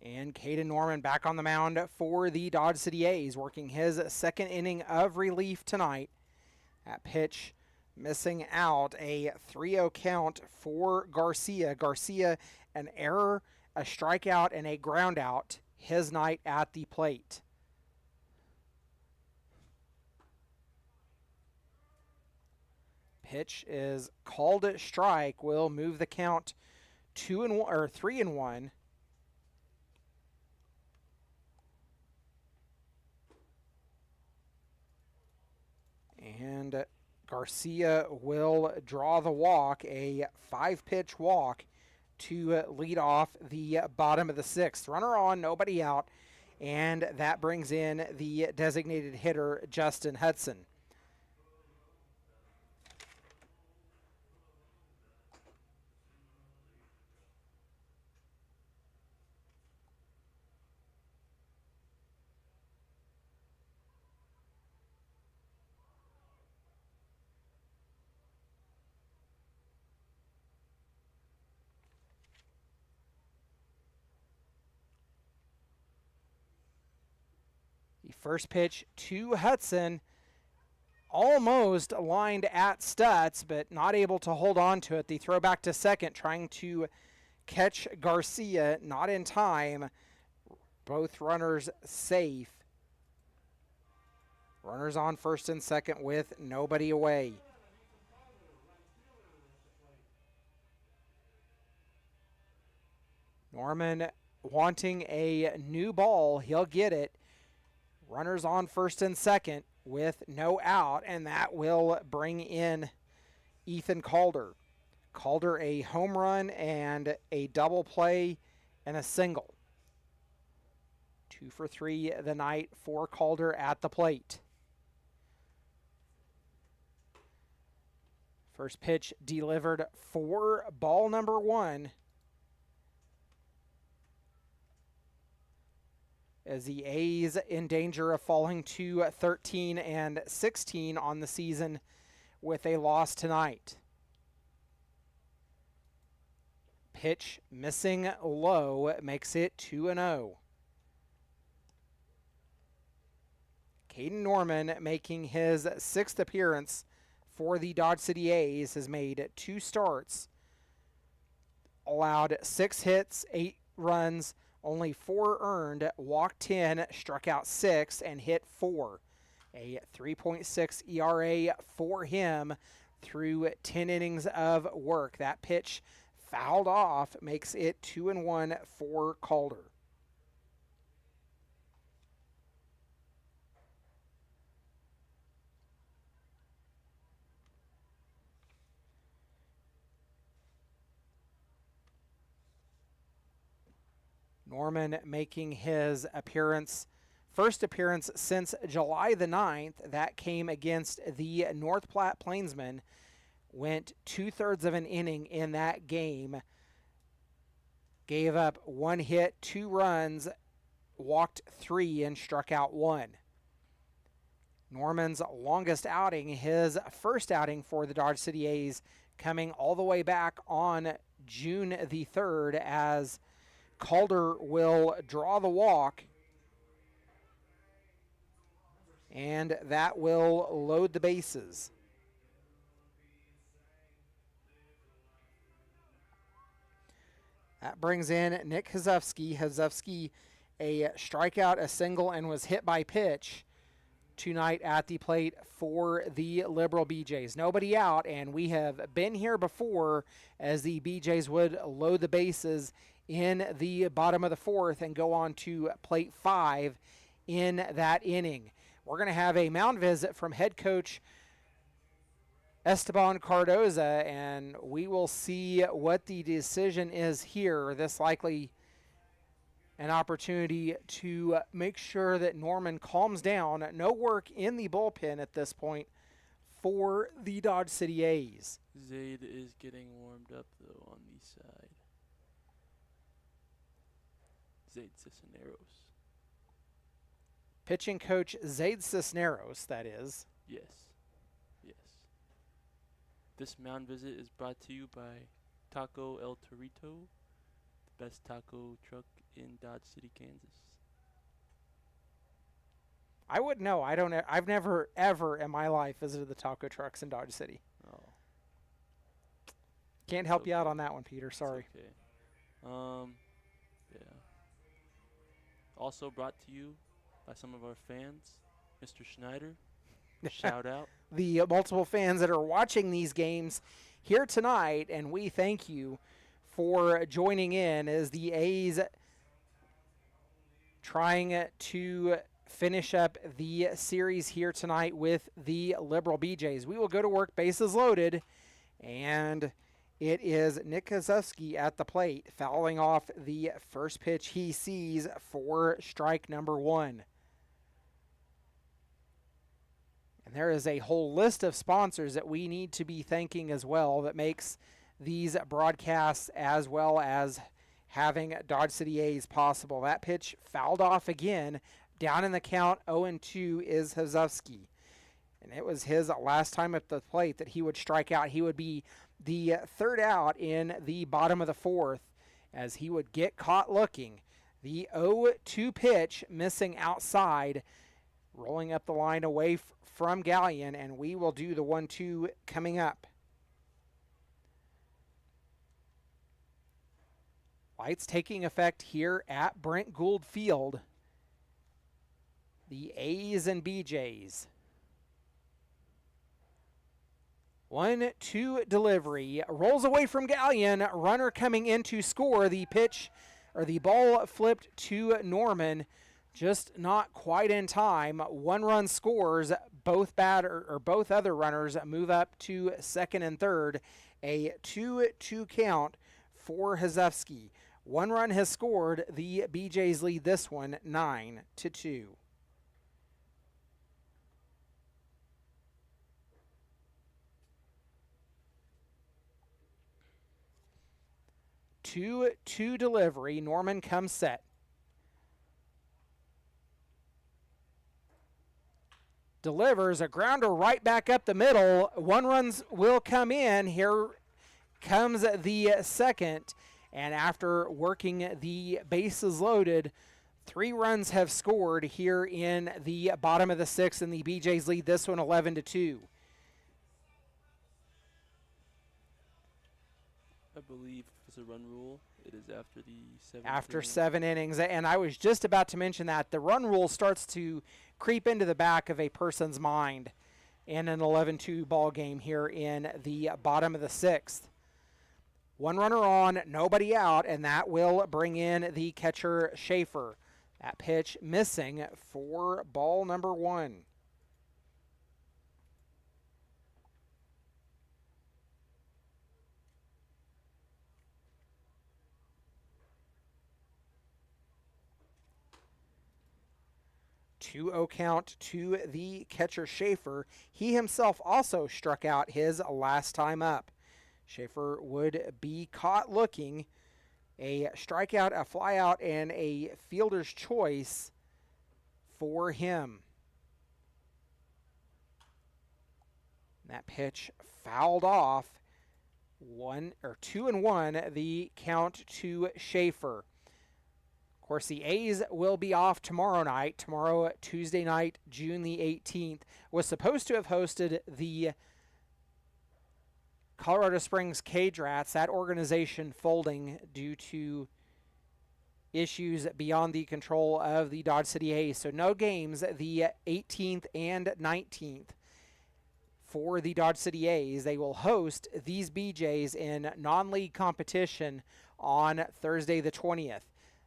And Caden Norman back on the mound for the Dodge City A's, working his second inning of relief tonight. That pitch missing out, a 3-0 count for Garcia. Garcia, an error, a strikeout, and a ground out. His night at the plate. Pitch is called a strike. Will move the count 3-1. And Garcia will draw the walk, a 5-pitch walk to lead off the bottom of the sixth. Runner on, nobody out, and that brings in the designated hitter, Justin Hudson. The first pitch to Hudson, almost lined at Stutz, but not able to hold on to it. The throw back to second, trying to catch Garcia, not in time. Both runners safe. Runners on first and second with nobody away. Norman wanting a new ball. He'll get it. Runners on first and second with no out, and that will bring in Ethan Calder. Calder a home run and a double play and a single. 2 for 3 the night for Calder at the plate. First pitch delivered for ball number 1. As the A's in danger of falling to 13 and 16 on the season with a loss tonight. Pitch missing low makes it 2-0. Caden Norman, making his 6th appearance for the Dodge City A's, has made 2 starts, allowed 6 hits, 8 runs, only 4 earned, walked 10, struck out 6, and hit 4. A 3.6 ERA for him through 10 innings of work. That pitch fouled off, makes it 2-1 for Calder. Norman making his first appearance since July the 9th. That came against the North Platte Plainsmen. Went 2/3 of an inning in that game. Gave up 1 hit, 2 runs, walked 3, and struck out 1. Norman's longest outing, his first outing for the Dodge City A's, coming all the way back on June the 3rd, as Calder will draw the walk, and that will load the bases. That brings in Nick Hazufsky. Hazufsky, a strikeout, a single, and was hit by pitch tonight at the plate for the Liberal BeeJays. Nobody out, and we have been here before as the BeeJays would load the bases in the bottom of the 4th and go on to plate 5 in that inning. We're going to have a mound visit from head coach Esteban Cardoza, and we will see what the decision is here. This likely an opportunity to make sure that Norman calms down. No work in the bullpen at this point for the Dodge City A's. Zaid is getting warmed up, though, on the side. Zaid Cisneros. Pitching coach Zaid Cisneros, that is. Yes. This mound visit is brought to you by Taco El Torito, the best taco truck in Dodge City, Kansas. I wouldn't know. I don't. I've never ever in my life visited the taco trucks in Dodge City. Oh, Can't help you out on that one, Peter. Sorry. it's okay. Yeah. Also brought to you by some of our fans, Mr. Schneider. Shout out. The multiple fans that are watching these games here tonight, and we thank you for joining in as the A's trying to finish up the series here tonight with the Liberal BeeJays. We will go to work, bases loaded, and it is Nick Kozowski at the plate, fouling off the first pitch he sees for strike number 1. And there is a whole list of sponsors that we need to be thanking as well that makes these broadcasts as well as having Dodge City A's possible. That pitch fouled off again. Down in the count, 0-2 is Kozowski. And it was his last time at the plate that he would strike out. He would be the third out in the bottom of the 4th as he would get caught looking. The 0-2 pitch missing outside, rolling up the line away from Gallion, and we will do the 1-2 coming up. Lights taking effect here at Brent Gould Field. The A's and BeeJays. 1-2 delivery. Rolls away from Gallion. Runner coming in to score. The pitch, or the ball flipped to Norman. Just not quite in time. 1 run scores. Both both other runners move up to second and third. A 2-2 count for Kozowski. 1 run has scored. The BeeJays lead this one 9-2. 2-2 delivery. Norman comes set. Delivers a grounder right back up the middle. 1 runs will come in. Here comes the second. And after working the bases loaded, 3 runs have scored here in the bottom of the 6th, and the BeeJays lead this one 11-2. I believe it's a run rule. It is after the 7th After inning. 7 innings, and I was just about to mention that the run rule starts to creep into the back of a person's mind in an 11-2 ball game here in the bottom of the 6th. 1 runner on, nobody out, and that will bring in the catcher Schaefer. That pitch missing for ball number 1. Two-0 count to the catcher Schaefer. He himself also struck out his last time up. Schaefer would be caught looking. A strikeout, a flyout, and a fielder's choice for him. That pitch fouled off. 2-1, the count to Schaefer. Of course, the A's will be off tomorrow night. Tomorrow, Tuesday night, June the 18th, was supposed to have hosted the Colorado Springs Cage Rats. That organization folding due to issues beyond the control of the Dodge City A's. So no games the 18th and 19th for the Dodge City A's. They will host these BeeJays in non-league competition on Thursday the 20th.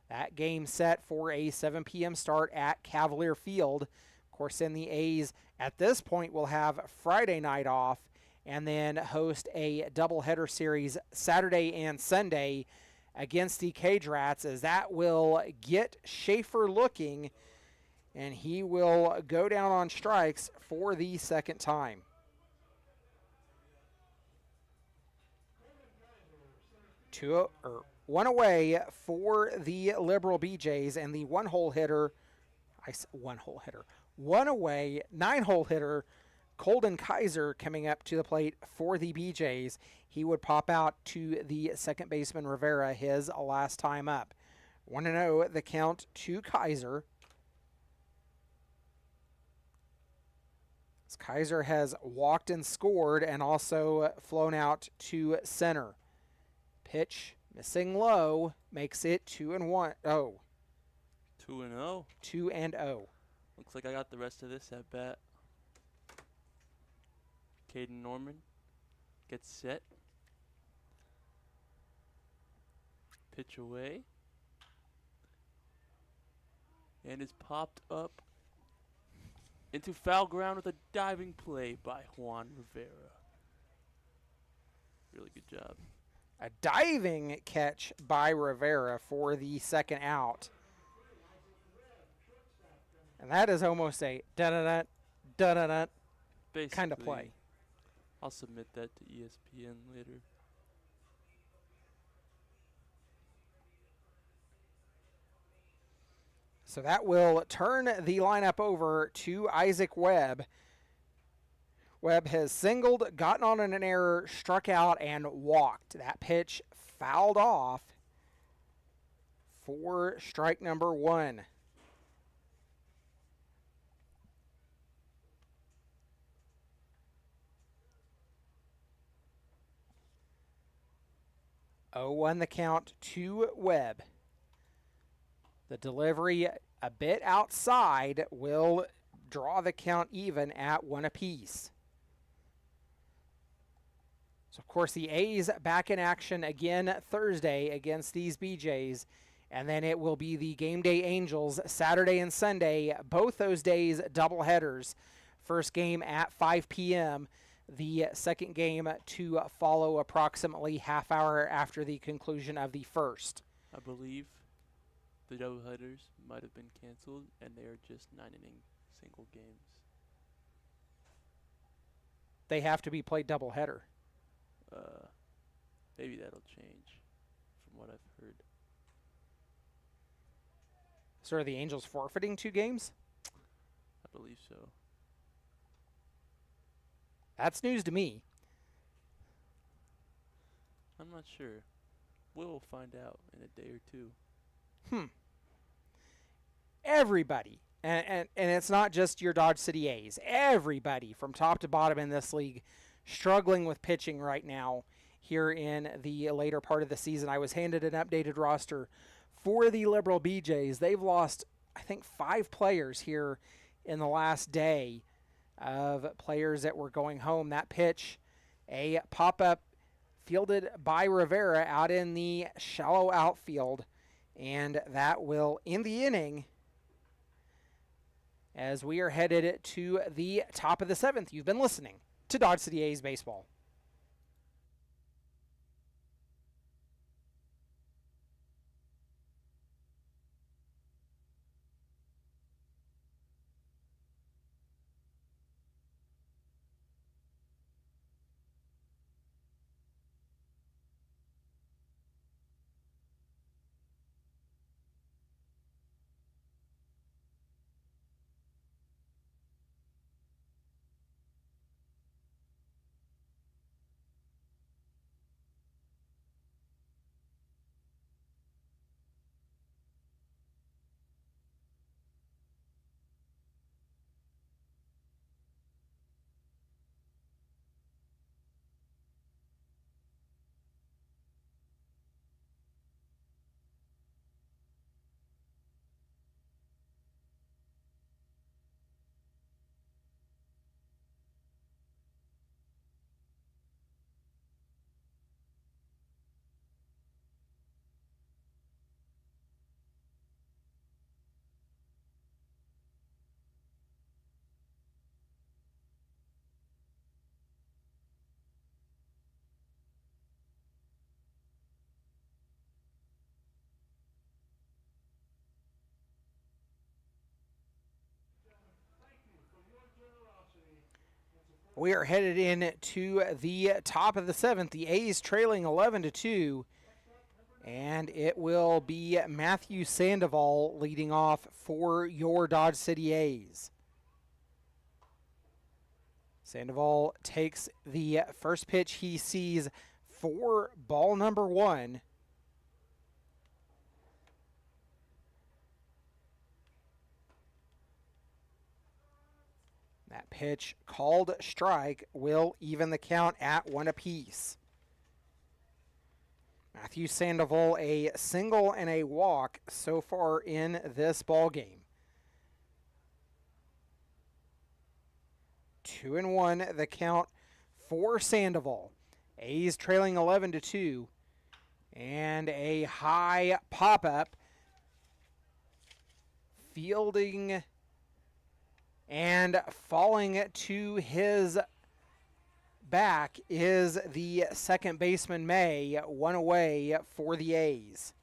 That game set for a 7 p.m. start at Cavalier Field. Of course, then the A's at this point will have Friday night off and then host a doubleheader series Saturday and Sunday against the Cage Rats, as that will get Schaefer looking, and he will go down on strikes for the second time. One away for the Liberal BeeJays, and the one away 9-hole hitter Colden Kaiser coming up to the plate for the BeeJays. He would pop out to the second baseman Rivera, his last time up. 1-0 the count to Kaiser. As Kaiser has walked and scored and also flown out to center. Pitch missing low, makes it 2-1. 2-0. 2-0. Looks like I got the rest of this at bat. Caden Norman gets set. Pitch away. And is popped up into foul ground with a diving play by Juan Rivera. Really good job. A diving catch by Rivera for the second out. And that is almost a da-da-da, da-da-da kind of play. I'll submit that to ESPN later. So that will turn the lineup over to Isaac Webb. Webb has singled, gotten on an error, struck out, and walked. That pitch fouled off for strike number 1. Oh, 1 the count to Webb. The delivery a bit outside will draw the count even at 1 apiece. So, of course, the A's back in action again Thursday against these BeeJays. And then it will be the Game Day Angels Saturday and Sunday. Both those days doubleheaders. First game at 5 p.m. The second game to follow approximately half hour after the conclusion of the first. I believe the doubleheaders might have been canceled, and they are just 9-inning single games. They have to be played doubleheader. Maybe that'll change from what I've heard. So are the Angels forfeiting 2 games? I believe so. That's news to me. I'm not sure. We'll find out in a day or two. Everybody, and it's not just your Dodge City A's, everybody from top to bottom in this league struggling with pitching right now here in the later part of the season. I was handed an updated roster for the Liberal BeeJays. They've lost, I think, 5 players here in the last day of players that were going home. That pitch, a pop-up fielded by Rivera out in the shallow outfield, and that will end the inning as we are headed to the top of the 7th. You've been listening to Dodge City A's Baseball. We are headed in to the top of the 7th. The A's trailing 11-2. And it will be Matthew Sandoval leading off for your Dodge City A's. Sandoval takes the first pitch he sees for ball number 1. That pitch called strike will even the count at 1 apiece. Matthew Sandoval a single and a walk so far in this ball game. 2-1 the count for Sandoval. A's trailing 11-2. And a high pop-up. Fielding and falling to his back is the second baseman May, 1 away for the A's.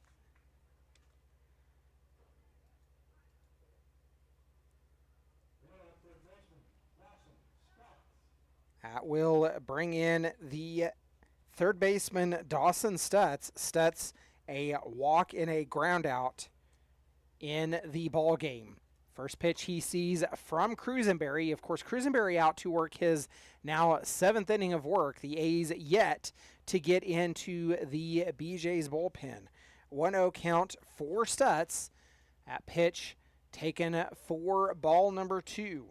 That will bring in the third baseman Dawson Stutz. Stutz a walk and a ground out in the ball game. First pitch he sees from Cruisenberry. Of course, Cruisenberry out to work his now 7th inning of work. The A's yet to get into the BeeJays bullpen. 1-0 count for Stutz. That pitch taken for ball number 2.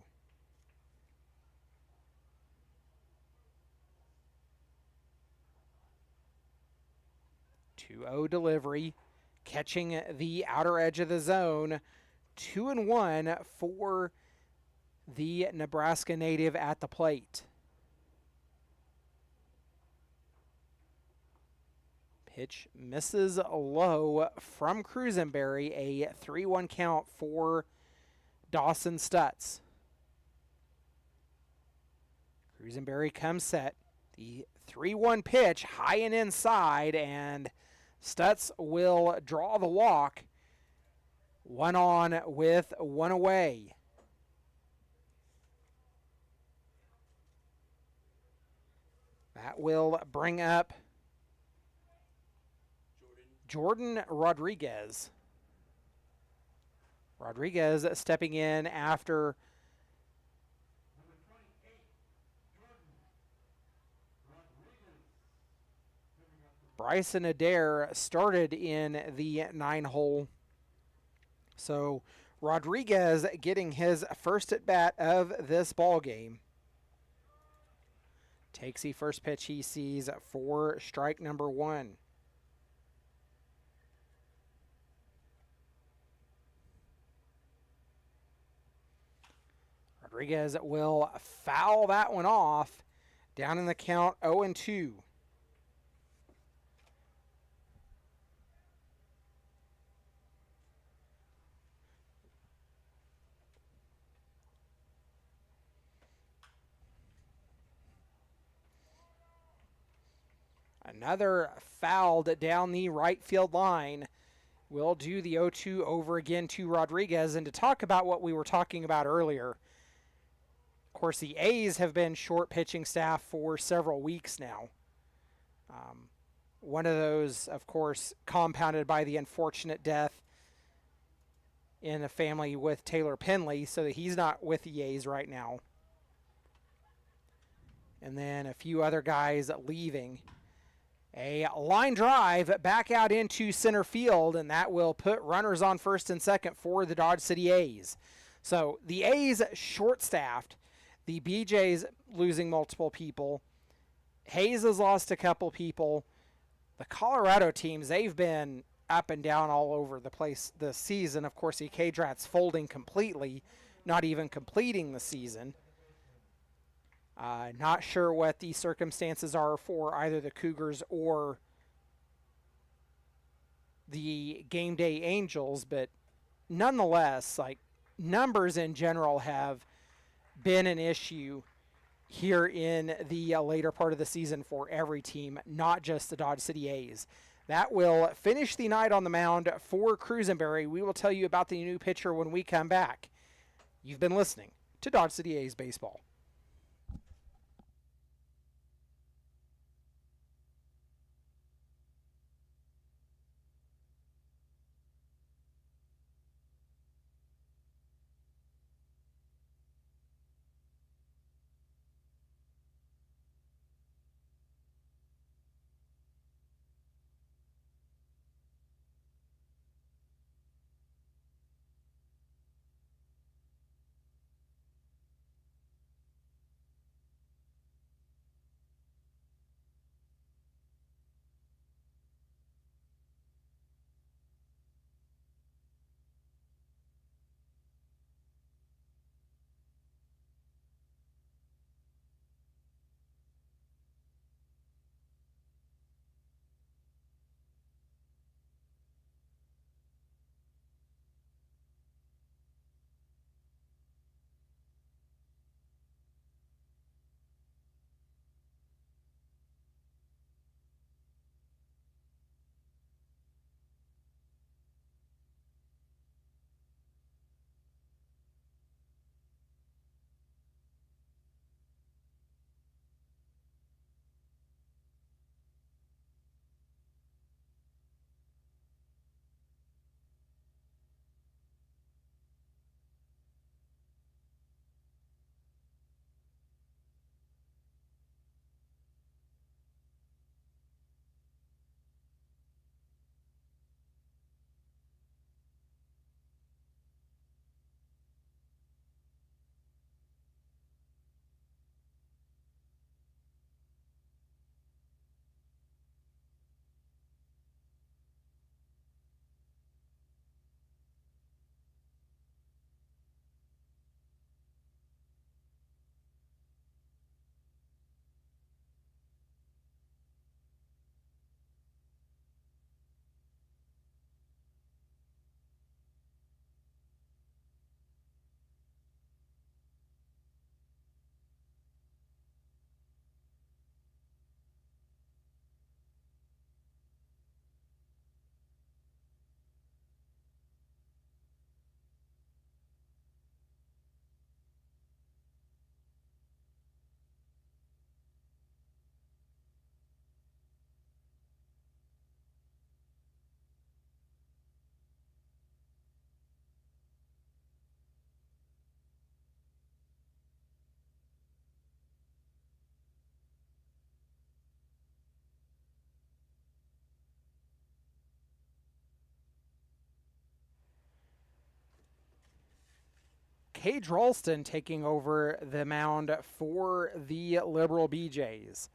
2-0 delivery. Catching the outer edge of the zone. 2-1 for the Nebraska native at the plate. Pitch misses low from Cruisenberry. A 3-1 count for Dawson Stutz. Cruisenberry comes set. The 3-1 pitch high and inside, and Stutz will draw the walk. 1 on with 1 away. That will bring up Jordan Rodriguez. Rodriguez stepping in after Bryson Adair started in the 9-hole. So Rodriguez getting his first at bat of this ball game. Takes the first pitch he sees for strike number 1. Rodriguez will foul that one off. Down in the count 0-2. Another fouled down the right field line. We'll do the 0-2 over again to Rodriguez. And to talk about what we were talking about earlier, of course, the A's have been short pitching staff for several weeks now. One of those, of course, compounded by the unfortunate death in a family with Taylor Penley, so that he's not with the A's right now. And then a few other guys leaving. A line drive back out into center field, and that will put runners on first and second for the Dodge City A's. So the A's short-staffed. The BeeJays losing multiple people. Hayes has lost a couple people. The Colorado teams, they've been up and down all over the place this season. Of course, the K-Drats folding completely, not even completing the season. Not sure what the circumstances are for either the Cougars or the Game Day Angels, but nonetheless, like, numbers in general have been an issue here in the later part of the season for every team, not just the Dodge City A's. That will finish the night on the mound for Cruisenberry. We will tell you about the new pitcher when we come back. You've been listening to Dodge City A's Baseball. Cage Ralston taking over the mound for the Liberal BeeJays.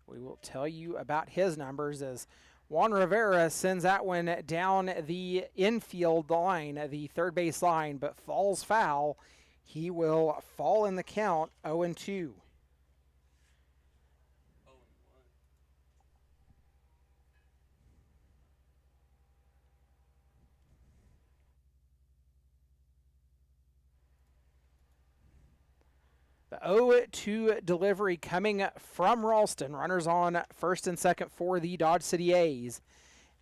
We will tell you about his numbers as Juan Rivera sends that one down the infield line, the third base line, but falls foul. He will fall in the count 0-2. The 0-2 delivery coming from Ralston. Runners on first and second for the Dodge City A's.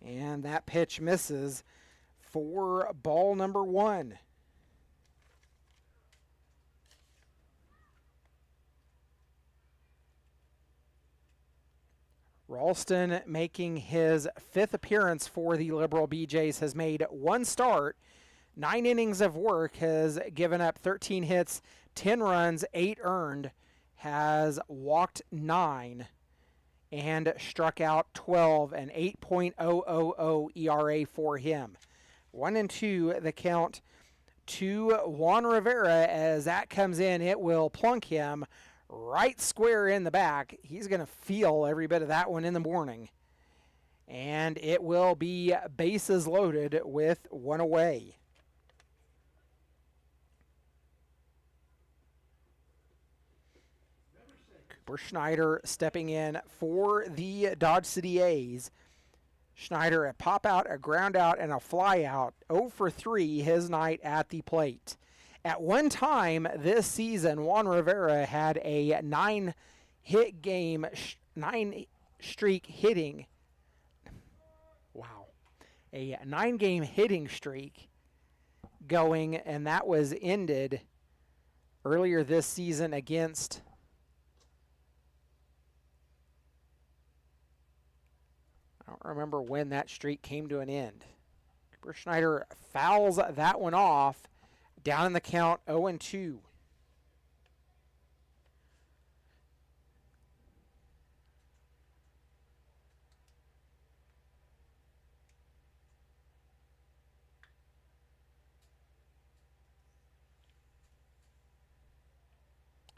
And that pitch misses for ball number 1. Ralston, making his 5th appearance for the Liberal BeeJays, has made 1 start, 9 innings of work, has given up 13 hits, 10 runs, 8 earned, has walked 9, and struck out 12, an 8.000 ERA for him. 1-2 the count to Juan Rivera. As that comes in, it will plunk him right square in the back. He's going to feel every bit of that one in the morning. And it will be bases loaded with 1 away. Cooper Schneider stepping in for the Dodge City A's. Schneider, a pop out, a ground out, and a fly out. 0 for 3 his night at the plate. At one time this season, Juan Rivera had a 9-hit game, 9-streak hitting. Wow. A 9-game hitting streak going, and that was ended earlier this season against I don't remember when that streak came to an end. Cooper Schneider fouls that one off, down in the count 0-2.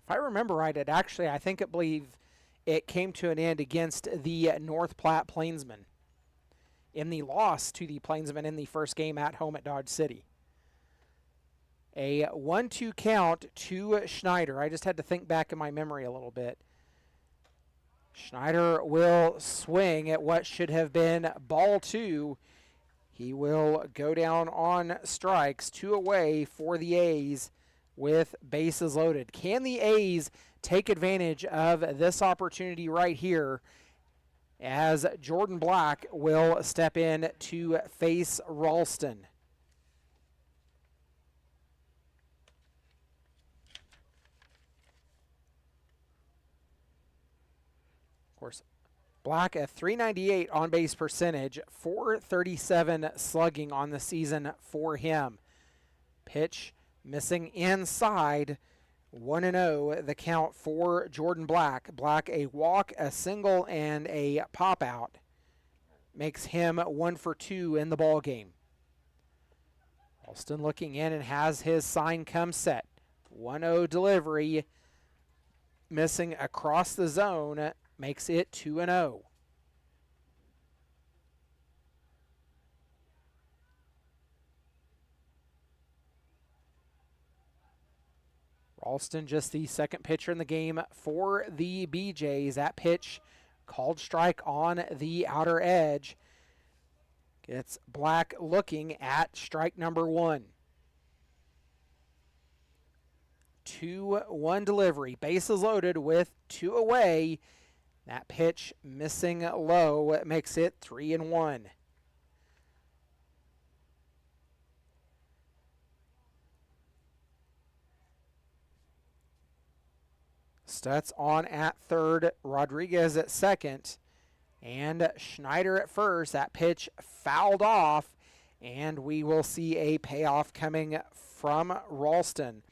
If I remember right, I believe it came to an end against the North Platte Plainsmen in the loss to the Plainsmen in the first game at home at Dodge City. A 1-2 count to Schneider. I just had to think back in my memory a little bit. Schneider will swing at what should have been ball 2. He will go down on strikes, 2 away for the A's with bases loaded. Can the A's take advantage of this opportunity right here as Jordan Black will step in to face Ralston? Of course, Black, a .398 on-base percentage, .437 slugging on the season for him. Pitch missing inside, 1-0 the count for Jordan Black. Black, a walk, a single, and a pop-out makes him 1 for 2 in the ball game. Ralston looking in and has his sign come set. 1-0 delivery, missing across the zone, makes it 2-0. Ralston, just the second pitcher in the game for the BeeJays. That pitch called strike on the outer edge. Gets Black looking at strike number 1. 2-1 delivery. Bases loaded with 2 away. That pitch missing low makes it 3-1. Stutz on at third, Rodriguez at second, and Schneider at first. That pitch fouled off, and we will see a payoff coming from Ralston.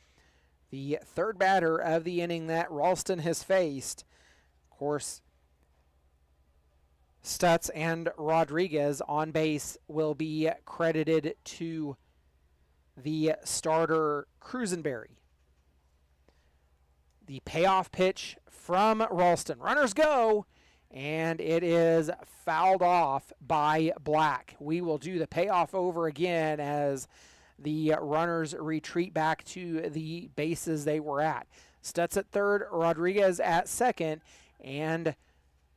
The third batter of the inning that Ralston has faced. Of course, Stutz and Rodriguez on base will be credited to the starter Cruisenberry. The payoff pitch from Ralston. Runners go, and it is fouled off by Black. We will do the payoff over again as the runners retreat back to the bases they were at. Stutz at third, Rodriguez at second, and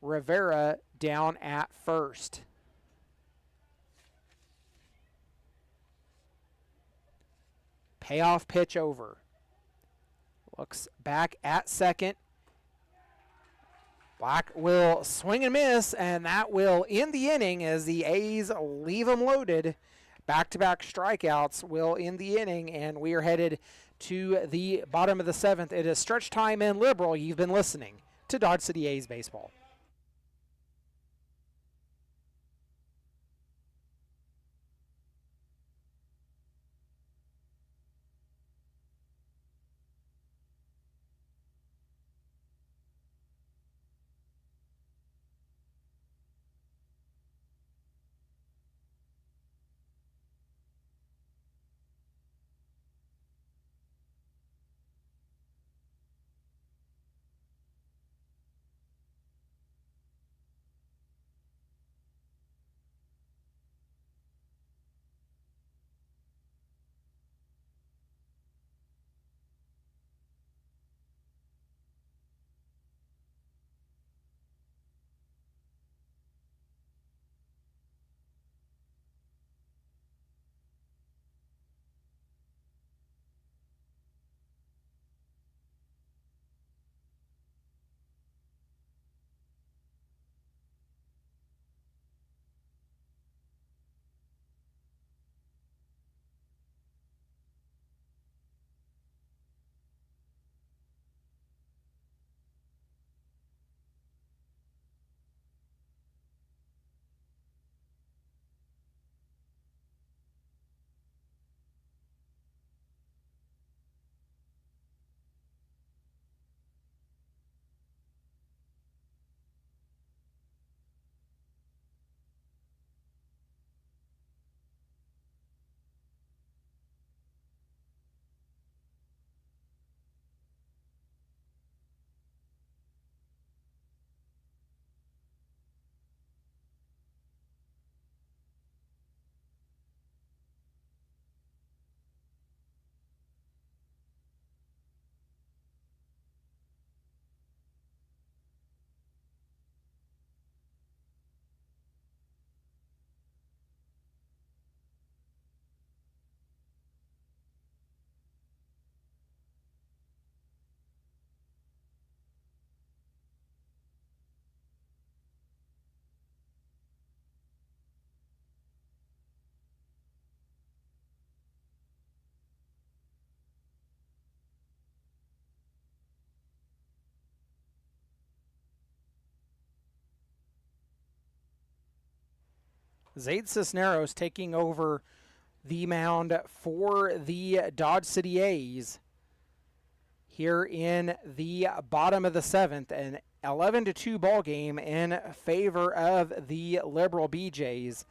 Rivera down at first. Payoff pitch over. Looks back at second. Black will swing and miss, and that will end the inning as the A's leave them loaded. Back-to-back strikeouts will end the inning, and we are headed to the bottom of the seventh. It is stretch time in Liberal. You've been listening to Dodge City A's Baseball. Zaid Cisneros taking over the mound for the Dodge City A's here in the bottom of the seventh. An 11-2 ball game in favor of the Liberal BeeJays,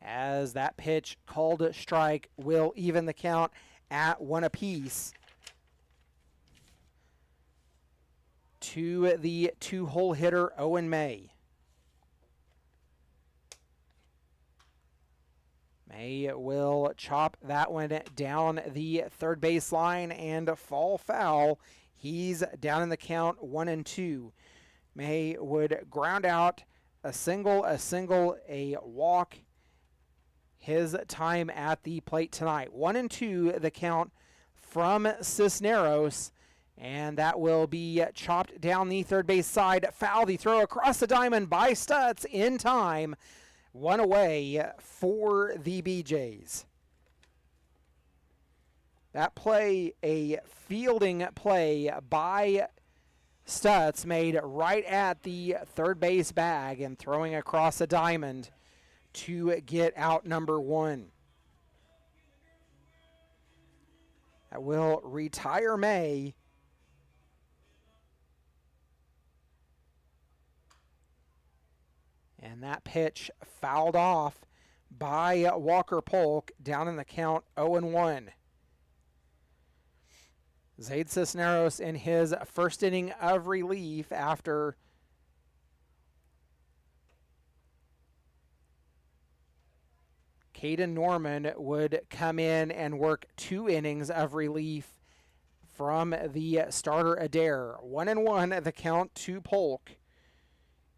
as that pitch called a strike will even the count at 1 apiece to the two-hole hitter Owen May. May will chop that one down the third base line and fall foul. He's down in the count 1-2. May would ground out a single, a walk. His time at the plate tonight. 1-2 the count from Cisneros, and that will be chopped down the third base side. Foul, the throw across the diamond by Stutz in time. One away for the BeeJays. That play, a fielding play by Stutz, made right at the third base bag and throwing across the diamond to get out number one. That will retire May. And that pitch fouled off by Walker Polk, down in the count 0-1. Zaid Cisneros in his first inning of relief after Caden Norman would come in and work 2 innings of relief from the starter Adair. 1-1 the count to Polk.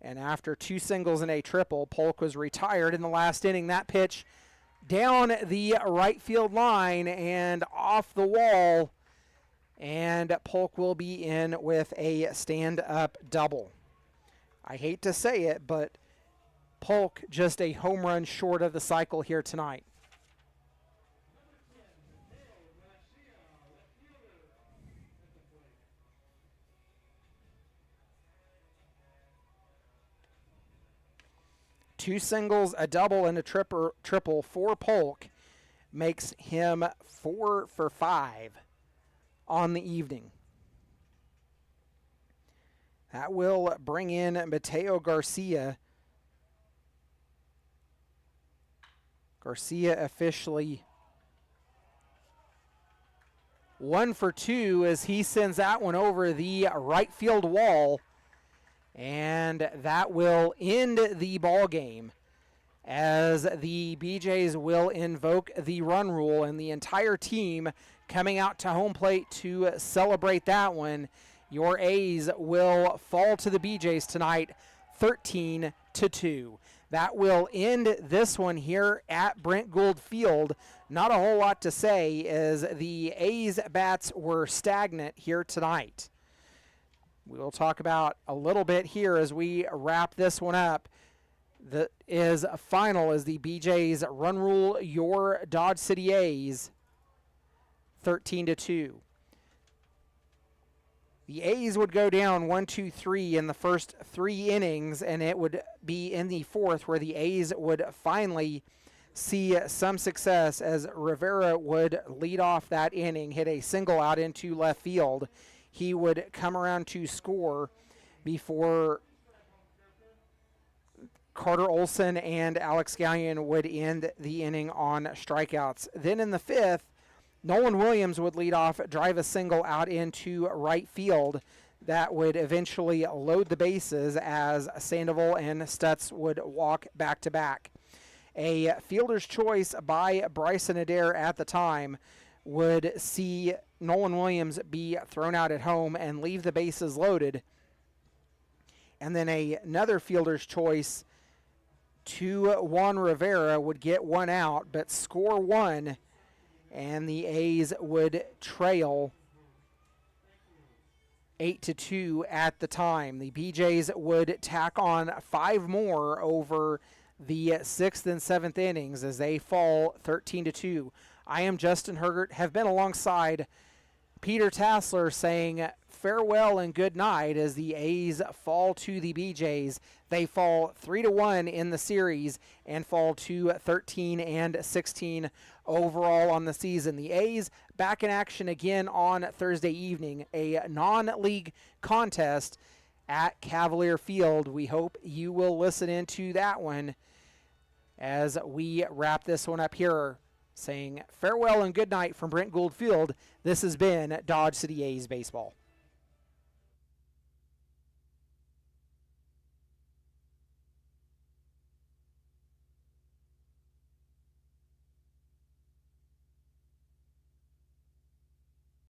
And after 2 singles and a triple, Polk was retired in the last inning. That pitch down the right field line and off the wall. And Polk will be in with a stand-up double. I hate to say it, but Polk just a home run short of the cycle here tonight. Two singles, a double, and a triple for Polk makes him 4 for 5 on the evening. That will bring in Mateo Garcia. Garcia officially 1 for 2 as he sends that one over the right field wall. And that will end the ball game as the BeeJays will invoke the run rule, and the entire team coming out to home plate to celebrate that one. Your A's will fall to the BeeJays tonight 13-2. That will end this one here at Brent Gould Field. Not a whole lot to say as the A's bats were stagnant here tonight. We'll talk about a little bit here as we wrap this one up. That is final as the BeeJays run rule your Dodge City A's 13-2. The A's would go down 1-2-3 in the first 3 innings, and it would be in the 4th where the A's would finally see some success as Rivera would lead off that inning, hit a single out into left field. He would come around to score before Carter Olson and Alex Gallion would end the inning on strikeouts. Then in the 5th, Nolan Williams would lead off, drive a single out into right field that would eventually load the bases as Sandoval and Stutz would walk back-to-back. A fielder's choice by Bryson Adair at the time would see Nolan Williams be thrown out at home and leave the bases loaded. And then another fielder's choice to Juan Rivera would get 1 out, but score 1, and the A's would trail 8-2 at the time. The BeeJays would tack on 5 more over the 6th and 7th innings as they fall 13-2. I am Justin Hergert, have been alongside Peter Tassler saying farewell and good night as the A's fall to the BeeJays. They fall 3-1 in the series and fall to 13-16 overall on the season. The A's back in action again on Thursday evening, a non-league contest at Cavalier Field. We hope you will listen into that one as we wrap this one up here, saying farewell and good night from Brent Gould Field. This has been Dodge City A's Baseball.